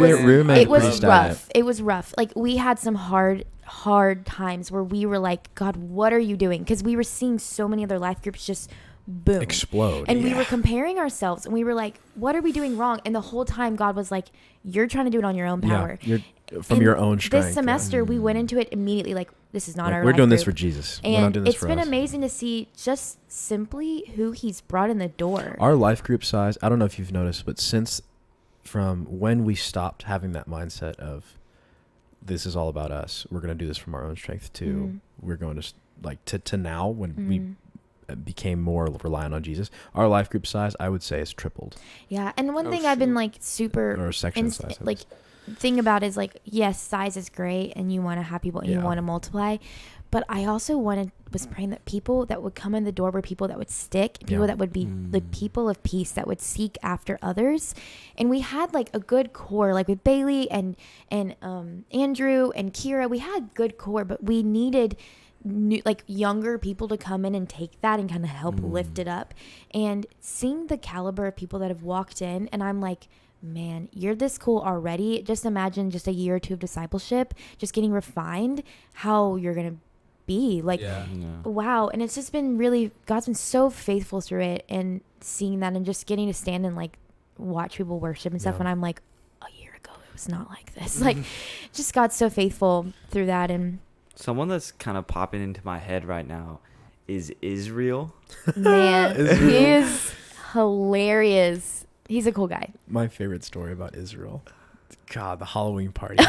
was rough. It was rough. Like, we had some hard times where we were like, God, what are you doing? Because we were seeing so many other life groups just boom, explode, and we were comparing ourselves, and we were like, what are we doing wrong? And the whole time God was like, you're trying to do it on your own power, from your own strength. This semester we went into it immediately like, this is not our we're life doing group. this for Jesus, and we're not doing this it's for been us. amazing to see just simply who he's brought in the door. Our life group size, I don't know if you've noticed, but from when we stopped having that mindset of this is all about us, we're going to do this from our own strength, to we're going to like to now, when we became more reliant on Jesus, our life group size, I would say, is tripled. Yeah. And one thing I've been like super or section size, like thing about is like, yes, size is great and you want to have people and you want to multiply, but I also was praying that people that would come in the door were people that would stick, people that would be the people of peace that would seek after others. And we had like a good core, like with Bailey and Andrew and Kira, we had good core, but we needed younger people to come in and take that and kind of help lift it up. And seeing the caliber of people that have walked in, and I'm like, man, you're this cool already. Just imagine just a year or two of discipleship, just getting refined, how you're going to be like, wow. And it's just been really, God's been so faithful through it, and seeing that and just getting to stand and like watch people worship and stuff. And I'm like, a year ago, it was not like this. Like, just God's so faithful through that. And someone that's kind of popping into my head right now is Israel. Man, he is hilarious. He's a cool guy. My favorite story about Israel, God, the Halloween party.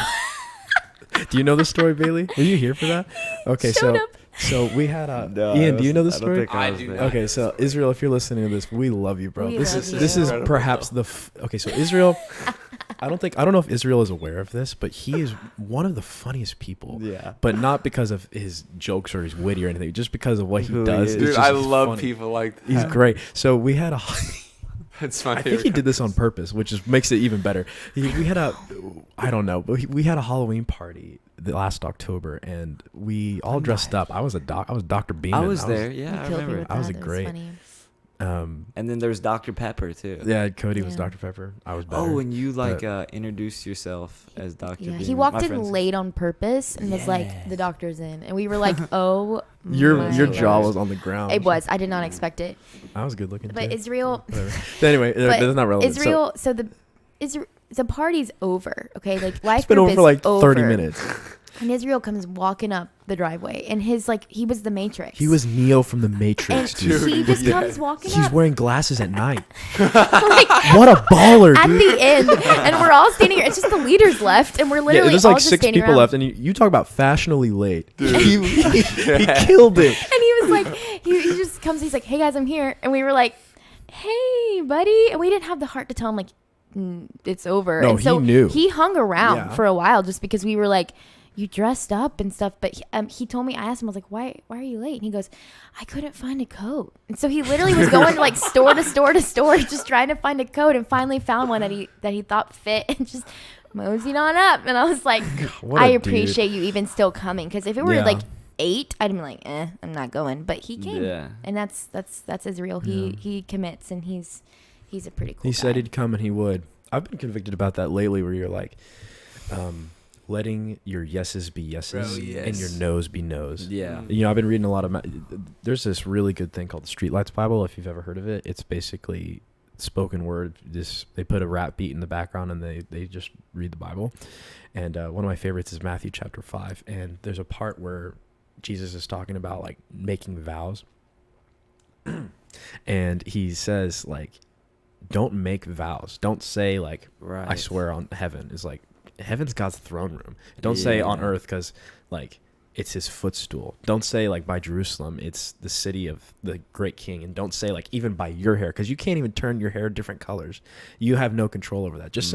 Do you know the story, Bailey? Were you here for that? Okay, so we had Ian, do you know the story? I do. Okay, so Israel, if you're listening to this, we love you, bro. This is perhaps okay. So Israel, I don't know if Israel is aware of this, but he is one of the funniest people. Yeah. But not because of his jokes or his witty or anything, just because of what he does. Dude, I love people like that. He's great. So we had That's my favorite. I think he did this on purpose, which makes it even better. We had I don't know, but we had a Halloween party last October, and we all dressed up. I was Dr. Beeman. I was there. Yeah, I remember. I was great. And then there's Dr. Pepper too. Yeah, Cody was Dr. Pepper. I was better. Oh, and you introduced yourself as Dr. Yeah, Beeman. he walked in late on purpose and was like, "The doctor's in," and we were like, "Oh." Your jaw was on the ground. It was. I did not expect it. I was good looking. But too. Israel. Anyway, that's not relevant. Israel. the party's over. Okay, like life It's been group over is for like 30 over. minutes. And Israel comes walking up the driveway, and his like he was the Matrix. He was Neo from the and Matrix, dude. he just comes walking He's up wearing glasses at night. like What a baller, at dude. the end, and we're all standing here. It's just the leaders left, and we're Yeah, literally there's all like just 6 standing people around. left, and you talk about fashionably late. He killed it. And he was like, he just comes. He's like, "Hey guys, I'm here," and we were like, "Hey, buddy," and we didn't have the heart to tell him like it's over. No, and so he knew. He hung around Yeah. for a while just because we were like, "You dressed up and stuff," but he told me. I asked him, I was like, "Why are you late?" And he goes, "I couldn't find a coat," and so he literally was going to like store to store to store, just trying to find a coat, and finally found one that he thought fit, and just moseyed on up. And I was like, What I a appreciate you even still coming, because if it were Yeah. like 8, I'd be like, I'm not going. But he came, Yeah. and that's Israel. He commits, and he's a pretty cool He guy. said he'd come and he would. I've been convicted about that lately, where you're like, letting your yeses be yeses Bro, yes. and your no's be no's. Yeah. You know, I've been reading a lot of. There's this really good thing called the Streetlights Bible. If you've ever heard of it, it's basically spoken word. They put a rap beat in the background and they just read the Bible. And one of my favorites is Matthew chapter 5, and there's a part where Jesus is talking about like making vows, and he says like, don't make vows. Don't say like, Right. I swear on heaven. Is like, heaven's God's throne room. Don't say on Yeah. earth, because like it's his footstool. Don't say like by Jerusalem, it's the city of the great king. And don't say like even by your hair, because you can't even turn your hair different colors. You have no control over that. Just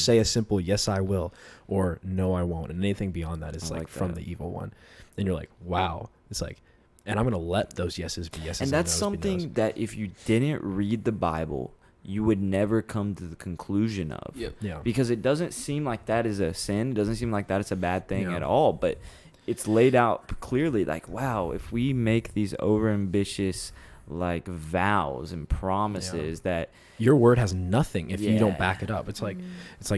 say a simple yes I will or no I won't, and anything beyond that is I like like from that. the evil one. And you're like, wow. It's like, and I'm gonna let those yeses be yeses. And that's no's be something no's. that if you didn't read the Bible, you would never come to the conclusion of. Yep. Yeah. Because it doesn't seem like that is a sin. It doesn't seem like that is a bad thing Yeah. at all. But it's laid out clearly like, wow, if we make these overambitious like vows and promises that Your word has nothing if you don't Yeah. back it up. It's like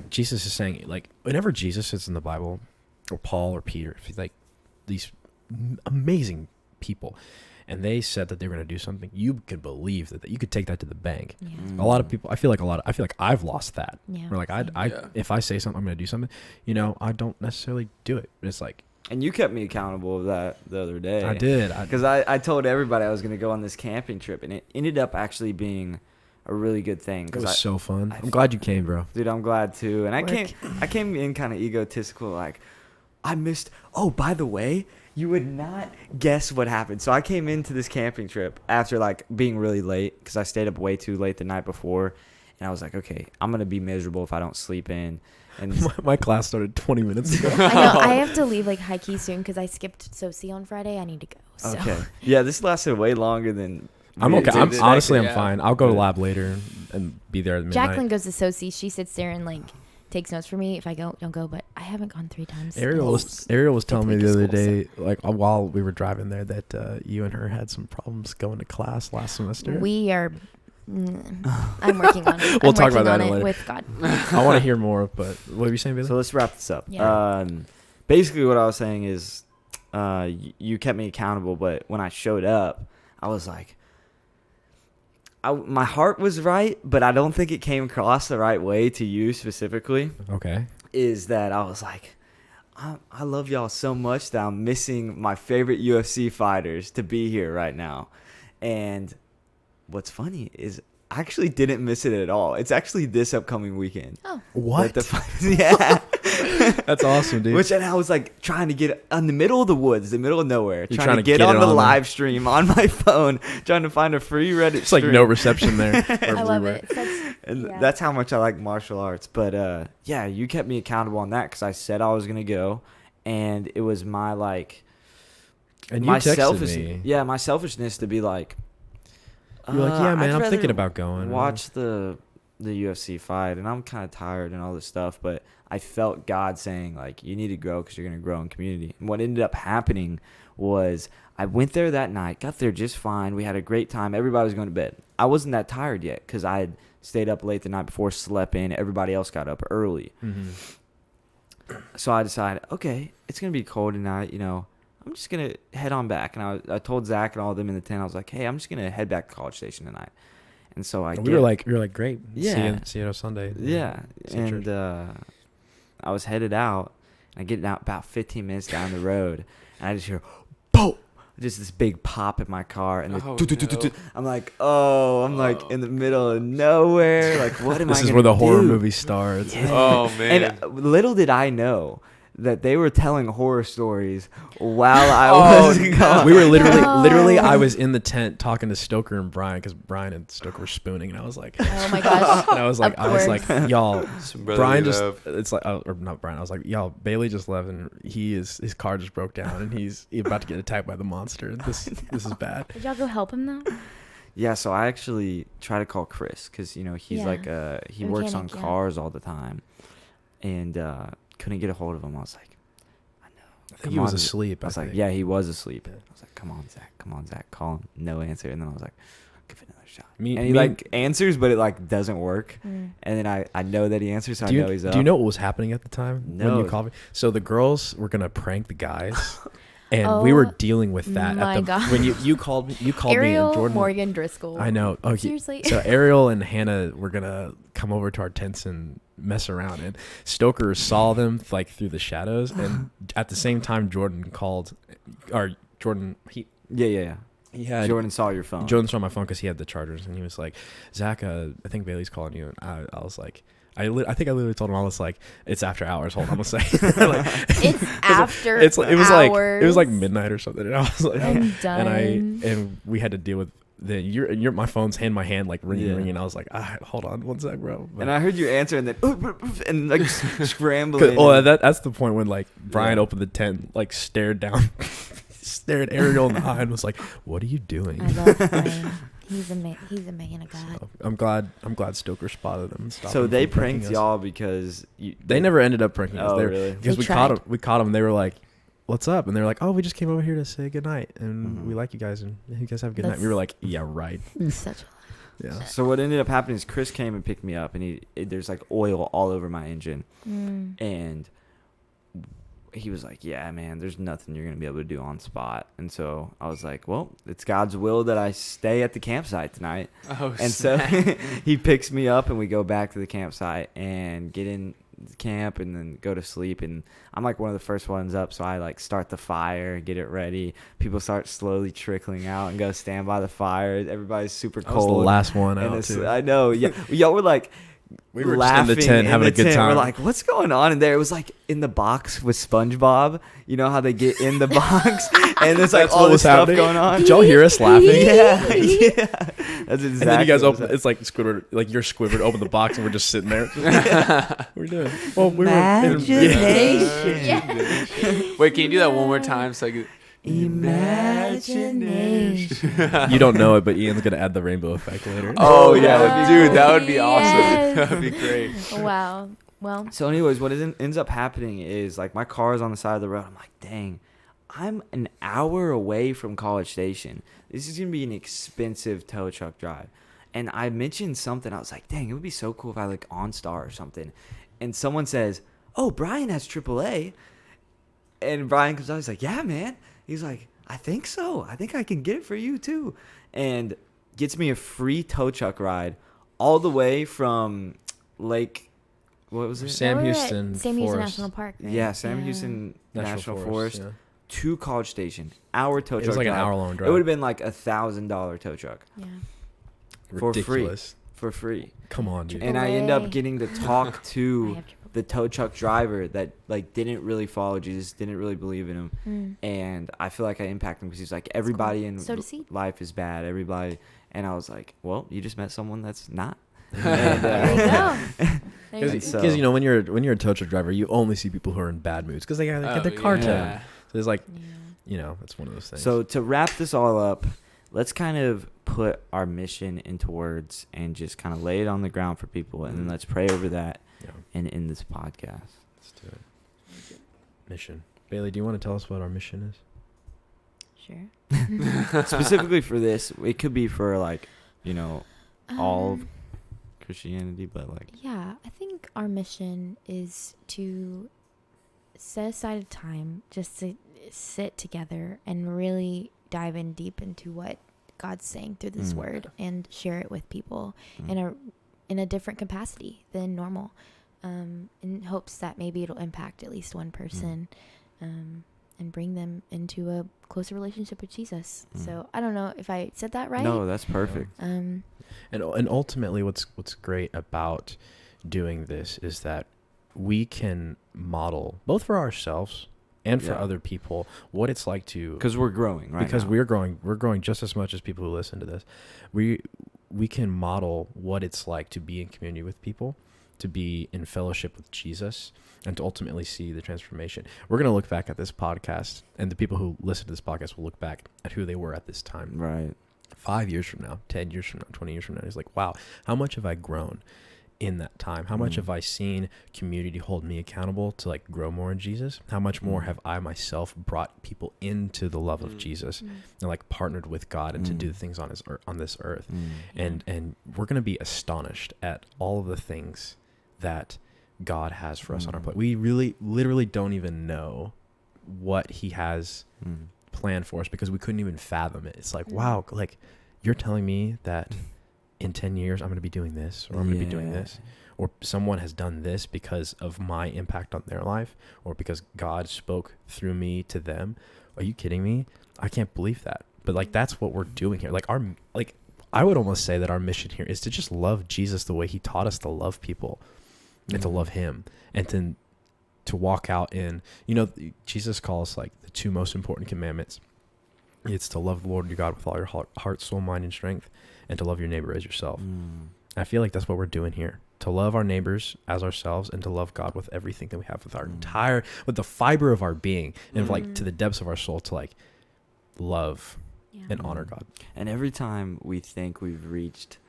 Jesus is saying, like, whenever Jesus is in the Bible, or Paul or Peter, if he's like these amazing people, and they said that they were going to do something, you could believe that you could take that to the bank. Yeah. Mm. A lot of people, I feel like I've lost that. Yeah. Or like same. Yeah. if I say something, I'm going to do something, I don't necessarily do it. It's like, And you kept me accountable of that the other day. I did. Because I told everybody I was going to go on this camping trip, and it ended up actually being a really good thing. It was 'cause so fun. I- I'm glad you came, bro. Dude, I'm glad too. And I Work. came in kind of egotistical, like, I missed. Oh, by the way, you would not guess what happened. So I came into this camping trip after like being really late because I stayed up way too late the night before, and I was like, okay, I'm gonna be miserable if I don't sleep in. And My class started 20 minutes ago. I know. I have to leave like high key soon because I skipped Soci on Friday. I need to go. So. okay, yeah, this lasted way longer than. I'm we okay. I'm expected. honestly, I'm Yeah. fine. I'll go to Yeah. lab later and be there at midnight. Jacqueline goes to Soci. She sits there and like takes notes for me. If I don't go. But I haven't gone 3 times. Ariel It's- was telling me week the of other school, day, like while we were driving there, that you and her had some problems going to class last semester. We are. I'm working on it. We'll I'm talk about working that on in it later. with God. I want to hear more, but what were you saying, Bailey? So let's wrap this up. Yeah. Basically, what I was saying is, you kept me accountable, but when I showed up, I was like, my heart was right, but I don't think it came across the right way to you specifically. Okay. Is that I was like, I love y'all so much that I'm missing my favorite UFC fighters to be here right now. And what's funny is I actually didn't miss it at all. It's actually this upcoming weekend. Oh, What? Yeah. That's awesome, dude. Which, and I was like trying to get in the middle of the woods, the middle of nowhere, You're trying to get it on the on there. live stream on my phone, trying to find a free Reddit it's like stream. no reception there. I love it. That's, And yeah. that's how much I like martial arts. But yeah, you kept me accountable on that because I said I was gonna go, and it was my like And you my texted selfishness. me. Yeah, my selfishness to be like, You're like, yeah, man, I'd I'm thinking rather about going. Watch the UFC fight, and I'm kind of tired and all this stuff, but I felt God saying like, you need to grow because you're gonna grow in community. And what ended up happening was I went there that night, got there just fine. We had a great time. Everybody was going to bed. I wasn't that tired yet because I had stayed up late the night before, slept in. Everybody else got up early. Mm-hmm. So I decided, okay, it's going to be cold tonight, I'm just going to head on back. And I told Zach and all of them in the tent, I was like, hey, I'm just going to head back to College Station tonight. And so we were like great. Yeah. See you on Sunday. Yeah. See you at And church. I was headed out. I get out about 15 minutes down the road, and I just hear, boom! Just this big pop in my car, and Oh, no. no. I'm like, I'm like in the middle of nowhere. Like, what am I? This is gonna where the horror do? movie starts. Yeah. Oh, man. And little did I know that they were telling horror stories while I was gone. We were literally, No. I was in the tent talking to Stoker and Brian because Brian and Stoker were spooning, and I was like, Oh my gosh. and I was like, Of y'all, Some brotherly Brian just, love. it's like, or not Brian. I was like, y'all, Bailey just left, and his car just broke down, and he's about to get attacked by the monster. This is bad. Did y'all go help him though? Yeah, so I actually try to call Chris because he's Yeah. like he works on Mechanic, yeah. cars all the time, and couldn't get a hold of him. I was like, I know. I think he was asleep. I was like, yeah, he was asleep. I was like, come on, Zach, call him. No answer. And then I was like, give it another shot. Me- and he me- like answers, but it like doesn't work. Mm. And then I know that he answers, so I Do know he's up. you know what was happening at the time when No. you called me? So the girls were gonna prank the guys, and we were dealing with that my at the God. when you called me. You called Ariel me and Jordan. Morgan Driscoll. I know. Oh, Seriously? So Ariel and Hannah were gonna come over to our tents and mess around, and Stoker saw them like through the shadows, and at the same time Jordan called, or Jordan Yeah. he had Jordan saw your phone. Jordan saw my phone because he had the chargers, and he was like, Zach, I think Bailey's calling you, and I was like. I think I literally told him, I was like, it's after hours. Hold on a second. Like, It's after it was hours. like midnight or something, and I was like, I'm done. and we had to deal with my phone's in my hand like ringing. I was like, hold on one sec, bro. And I heard you answer, and then and like scrambling. That's the point when like Brian opened the tent, like stared at Ariel in the eye, and was like, "What are you doing?" I love Brian. He's a man of God. So, I'm glad Stoker spotted them. And stopped So them they from pranking pranked us. y'all because They never ended up pranking us. Oh, They- really? Because They we tried. caught them. They were like, "What's up?" And they were like, "Oh, we just came over here to say goodnight, and Mhm. we like you guys, and you guys have a good night." We were like, "Yeah, right." Such Yeah. So what ended up happening is Chris came and picked me up, and there's like oil all over my engine, and he was like, "Yeah, man, there's nothing you're gonna be able to do on spot." And so I was like, "Well, it's God's will that I stay at the campsite tonight." Oh, And so snap. he picks me up, and we go back to the campsite and get in the camp, and then go to sleep. And I'm like one of the first ones up, so I like start the fire, get it ready. People start slowly trickling out and go stand by the fire. Everybody's super I was cold. the last one And out it's- too. I know, yeah. Y'all were like. We were just in laughing the tent having a good time. We're like, what's going on in there? It was like in the box with SpongeBob. You know how they get in the box, and there's like That's all what this was stuff happening? going on. Did y'all hear us laughing? Yeah. That's exactly. And then you guys what open. was It's like Squidward, like you're Squidward, open the box, and we're just sitting there. We're doing. Well, we Imagination. Wait, can you do that one more time? So I can, Imagination. You don't know it, but Ian's gonna add the rainbow effect later. oh yeah, Wow. dude, that would be awesome. Yes. That would be great. Wow. Well, So, anyways, what ends up happening is like my car is on the side of the road. I'm like, dang, I'm an hour away from College Station. This is gonna be an expensive tow truck drive. And I mentioned something. I was like, dang, it would be so cool if I like OnStar or something. And someone says, oh, Brian has AAA. And Brian comes out. He's like, yeah, man. He's like, I think so. I think I can get it for you too. And gets me a free tow truck ride all the way from Lake. What was it? Sam we're at Houston Sam Houston Forest. National Park. Right? Yeah, Sam Houston National Forest yeah. to College Station. Our tow truck. It was like an drive. hour-long drive. It would have been like $1,000 tow truck Yeah. for free. Ridiculous. For free. Come on, dude. And I end up AAA. getting to talk I to have the tow truck driver that like didn't really follow Jesus, didn't really believe in him, and I feel like I impact him because he's like everybody in So does he. life is bad, everybody, and I was like, well, you just met someone that's not. There you go. There you Because go. So- you know when you're a tow truck driver, you only see people who are in bad moods because they got Oh, their car towed. yeah. So it's like, Yeah. you know, it's one of those things. So to wrap this all up, let's kind of put our mission into words and just kind of lay it on the ground for people, and then let's pray over that yeah, and end this podcast. let's do it. Mission. Bailey, do you want to tell us what our mission is? Sure. Specifically for this, it could be for like, all of Um, Christianity, but like, Yeah, I think our mission is to set aside a time just to sit together and really dive in deep into what God's saying through this word and share it with people in a different capacity than normal, in hopes that maybe it'll impact at least one person, and bring them into a closer relationship with Jesus. So I don't know if I said that right. No, that's perfect. And ultimately what's great about doing this is that we can model both for ourselves and for other people what it's like to, because we're growing, right? Because now. we're growing just as much as people who listen to this. We can model what it's like to be in community with people, to be in fellowship with Jesus, and to ultimately see the transformation. We're going to look back at this podcast, and the people who listen to this podcast will look back at who they were at this time. Right. 5 years from now, 10 years from now, 20 years from now. It's like, wow, how much have I grown in that time? How much have I seen community hold me accountable to like grow more in Jesus? How much more have I myself brought people into the love of Jesus and like partnered with God and to do things on this earth? And we're going to be astonished at all of the things that God has for us on our plate. We really literally don't even know what he has planned for us because we couldn't even fathom it. It's like, wow, like you're telling me that in 10 years I'm going to be doing this, or I'm going to be doing this, or someone has done this because of my impact on their life, or because God spoke through me to them. Are you kidding me? I can't believe that. But like, that's what we're doing here. Like I would almost say that our mission here is to just love Jesus the way he taught us to love people and to love him, and then to walk out in, Jesus calls like the two most important commandments. It's to love the Lord your God with all your heart, soul, mind, and strength, and to love your neighbor as yourself. I feel like that's what we're doing here. To love our neighbors as ourselves, and to love God with everything that we have, with our with the fiber of our being, and like to the depths of our soul, to like love and honor God. And every time we think we've reached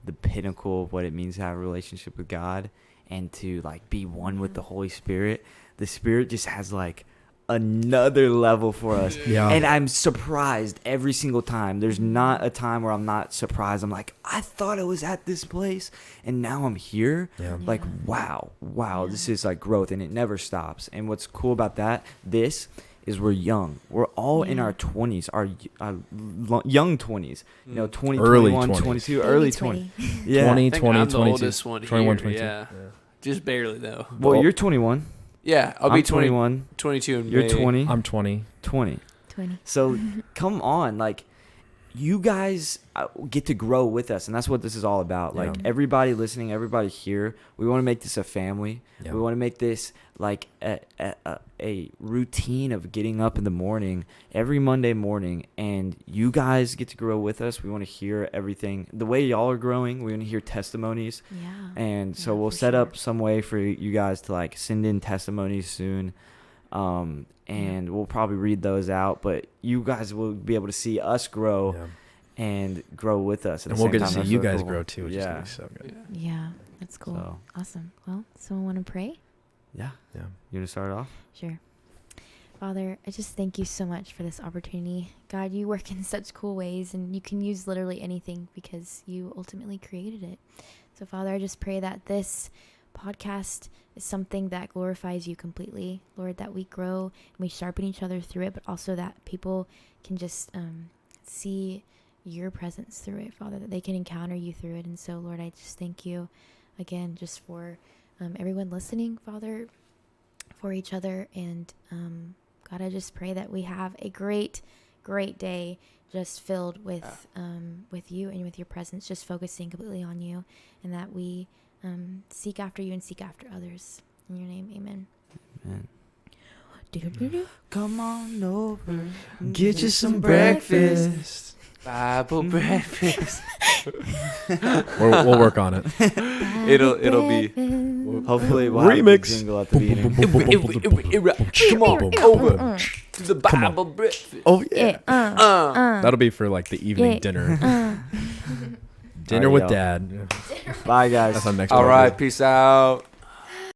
the pinnacle of what it means to have a relationship with God and to like be one with the Holy Spirit, the Spirit just has like another level for us. And I'm surprised every single time. There's not a time where I'm not surprised. I'm like, I thought I was at this place and now I'm here. Like, wow, this is like growth, and it never stops. And what's cool about that, this is we're young. We're all in our 20s, our young 20s, 20, early 21, 20s. 22, early 20. Yeah. 20, I think 20, I'm the 22, oldest one 21, here, 22. yeah. Just barely though. Well, you're 21. Yeah, I'll be I'm 21. 22 in You're May. 20. I'm 20. 20. So come on, like you guys get to grow with us, and that's what this is all about. Like everybody listening, everybody here, we want to make this a family. We want to make this like a routine of getting up in the morning every Monday morning, and you guys get to grow with us. We want to hear everything the way y'all are growing. We want to hear testimonies. And so we'll set up some way for you guys to like send in testimonies soon. And we'll probably read those out, but you guys will be able to see us grow and grow with us. And we'll get to see you guys grow too, which is gonna be so good. Yeah, that's cool. So. Awesome. Well, someone want to pray? Yeah. You want to start off? Sure. Father, I just thank you so much for this opportunity. God, you work in such cool ways, and you can use literally anything because you ultimately created it. So, Father, I just pray that this podcast is something that glorifies you completely, Lord, that we grow and we sharpen each other through it, but also that people can just see your presence through it, Father, that they can encounter you through it. And so, Lord, I just thank you again just for everyone listening, Father, for each other. And God, I just pray that we have a great day just filled with you and with your presence, just focusing completely on you, and that we seek after you and seek after others. In your name, amen. Come on over, get you some breakfast. Bible breakfast. We'll work on it. It'll be. Hopefully we'll have Remix. the jingle at the beginning. Come on over to the Bible breakfast. Oh yeah. That'll be for like the evening dinner. Dinner with Dad. Bye, guys. That's our next All one. right, peace out.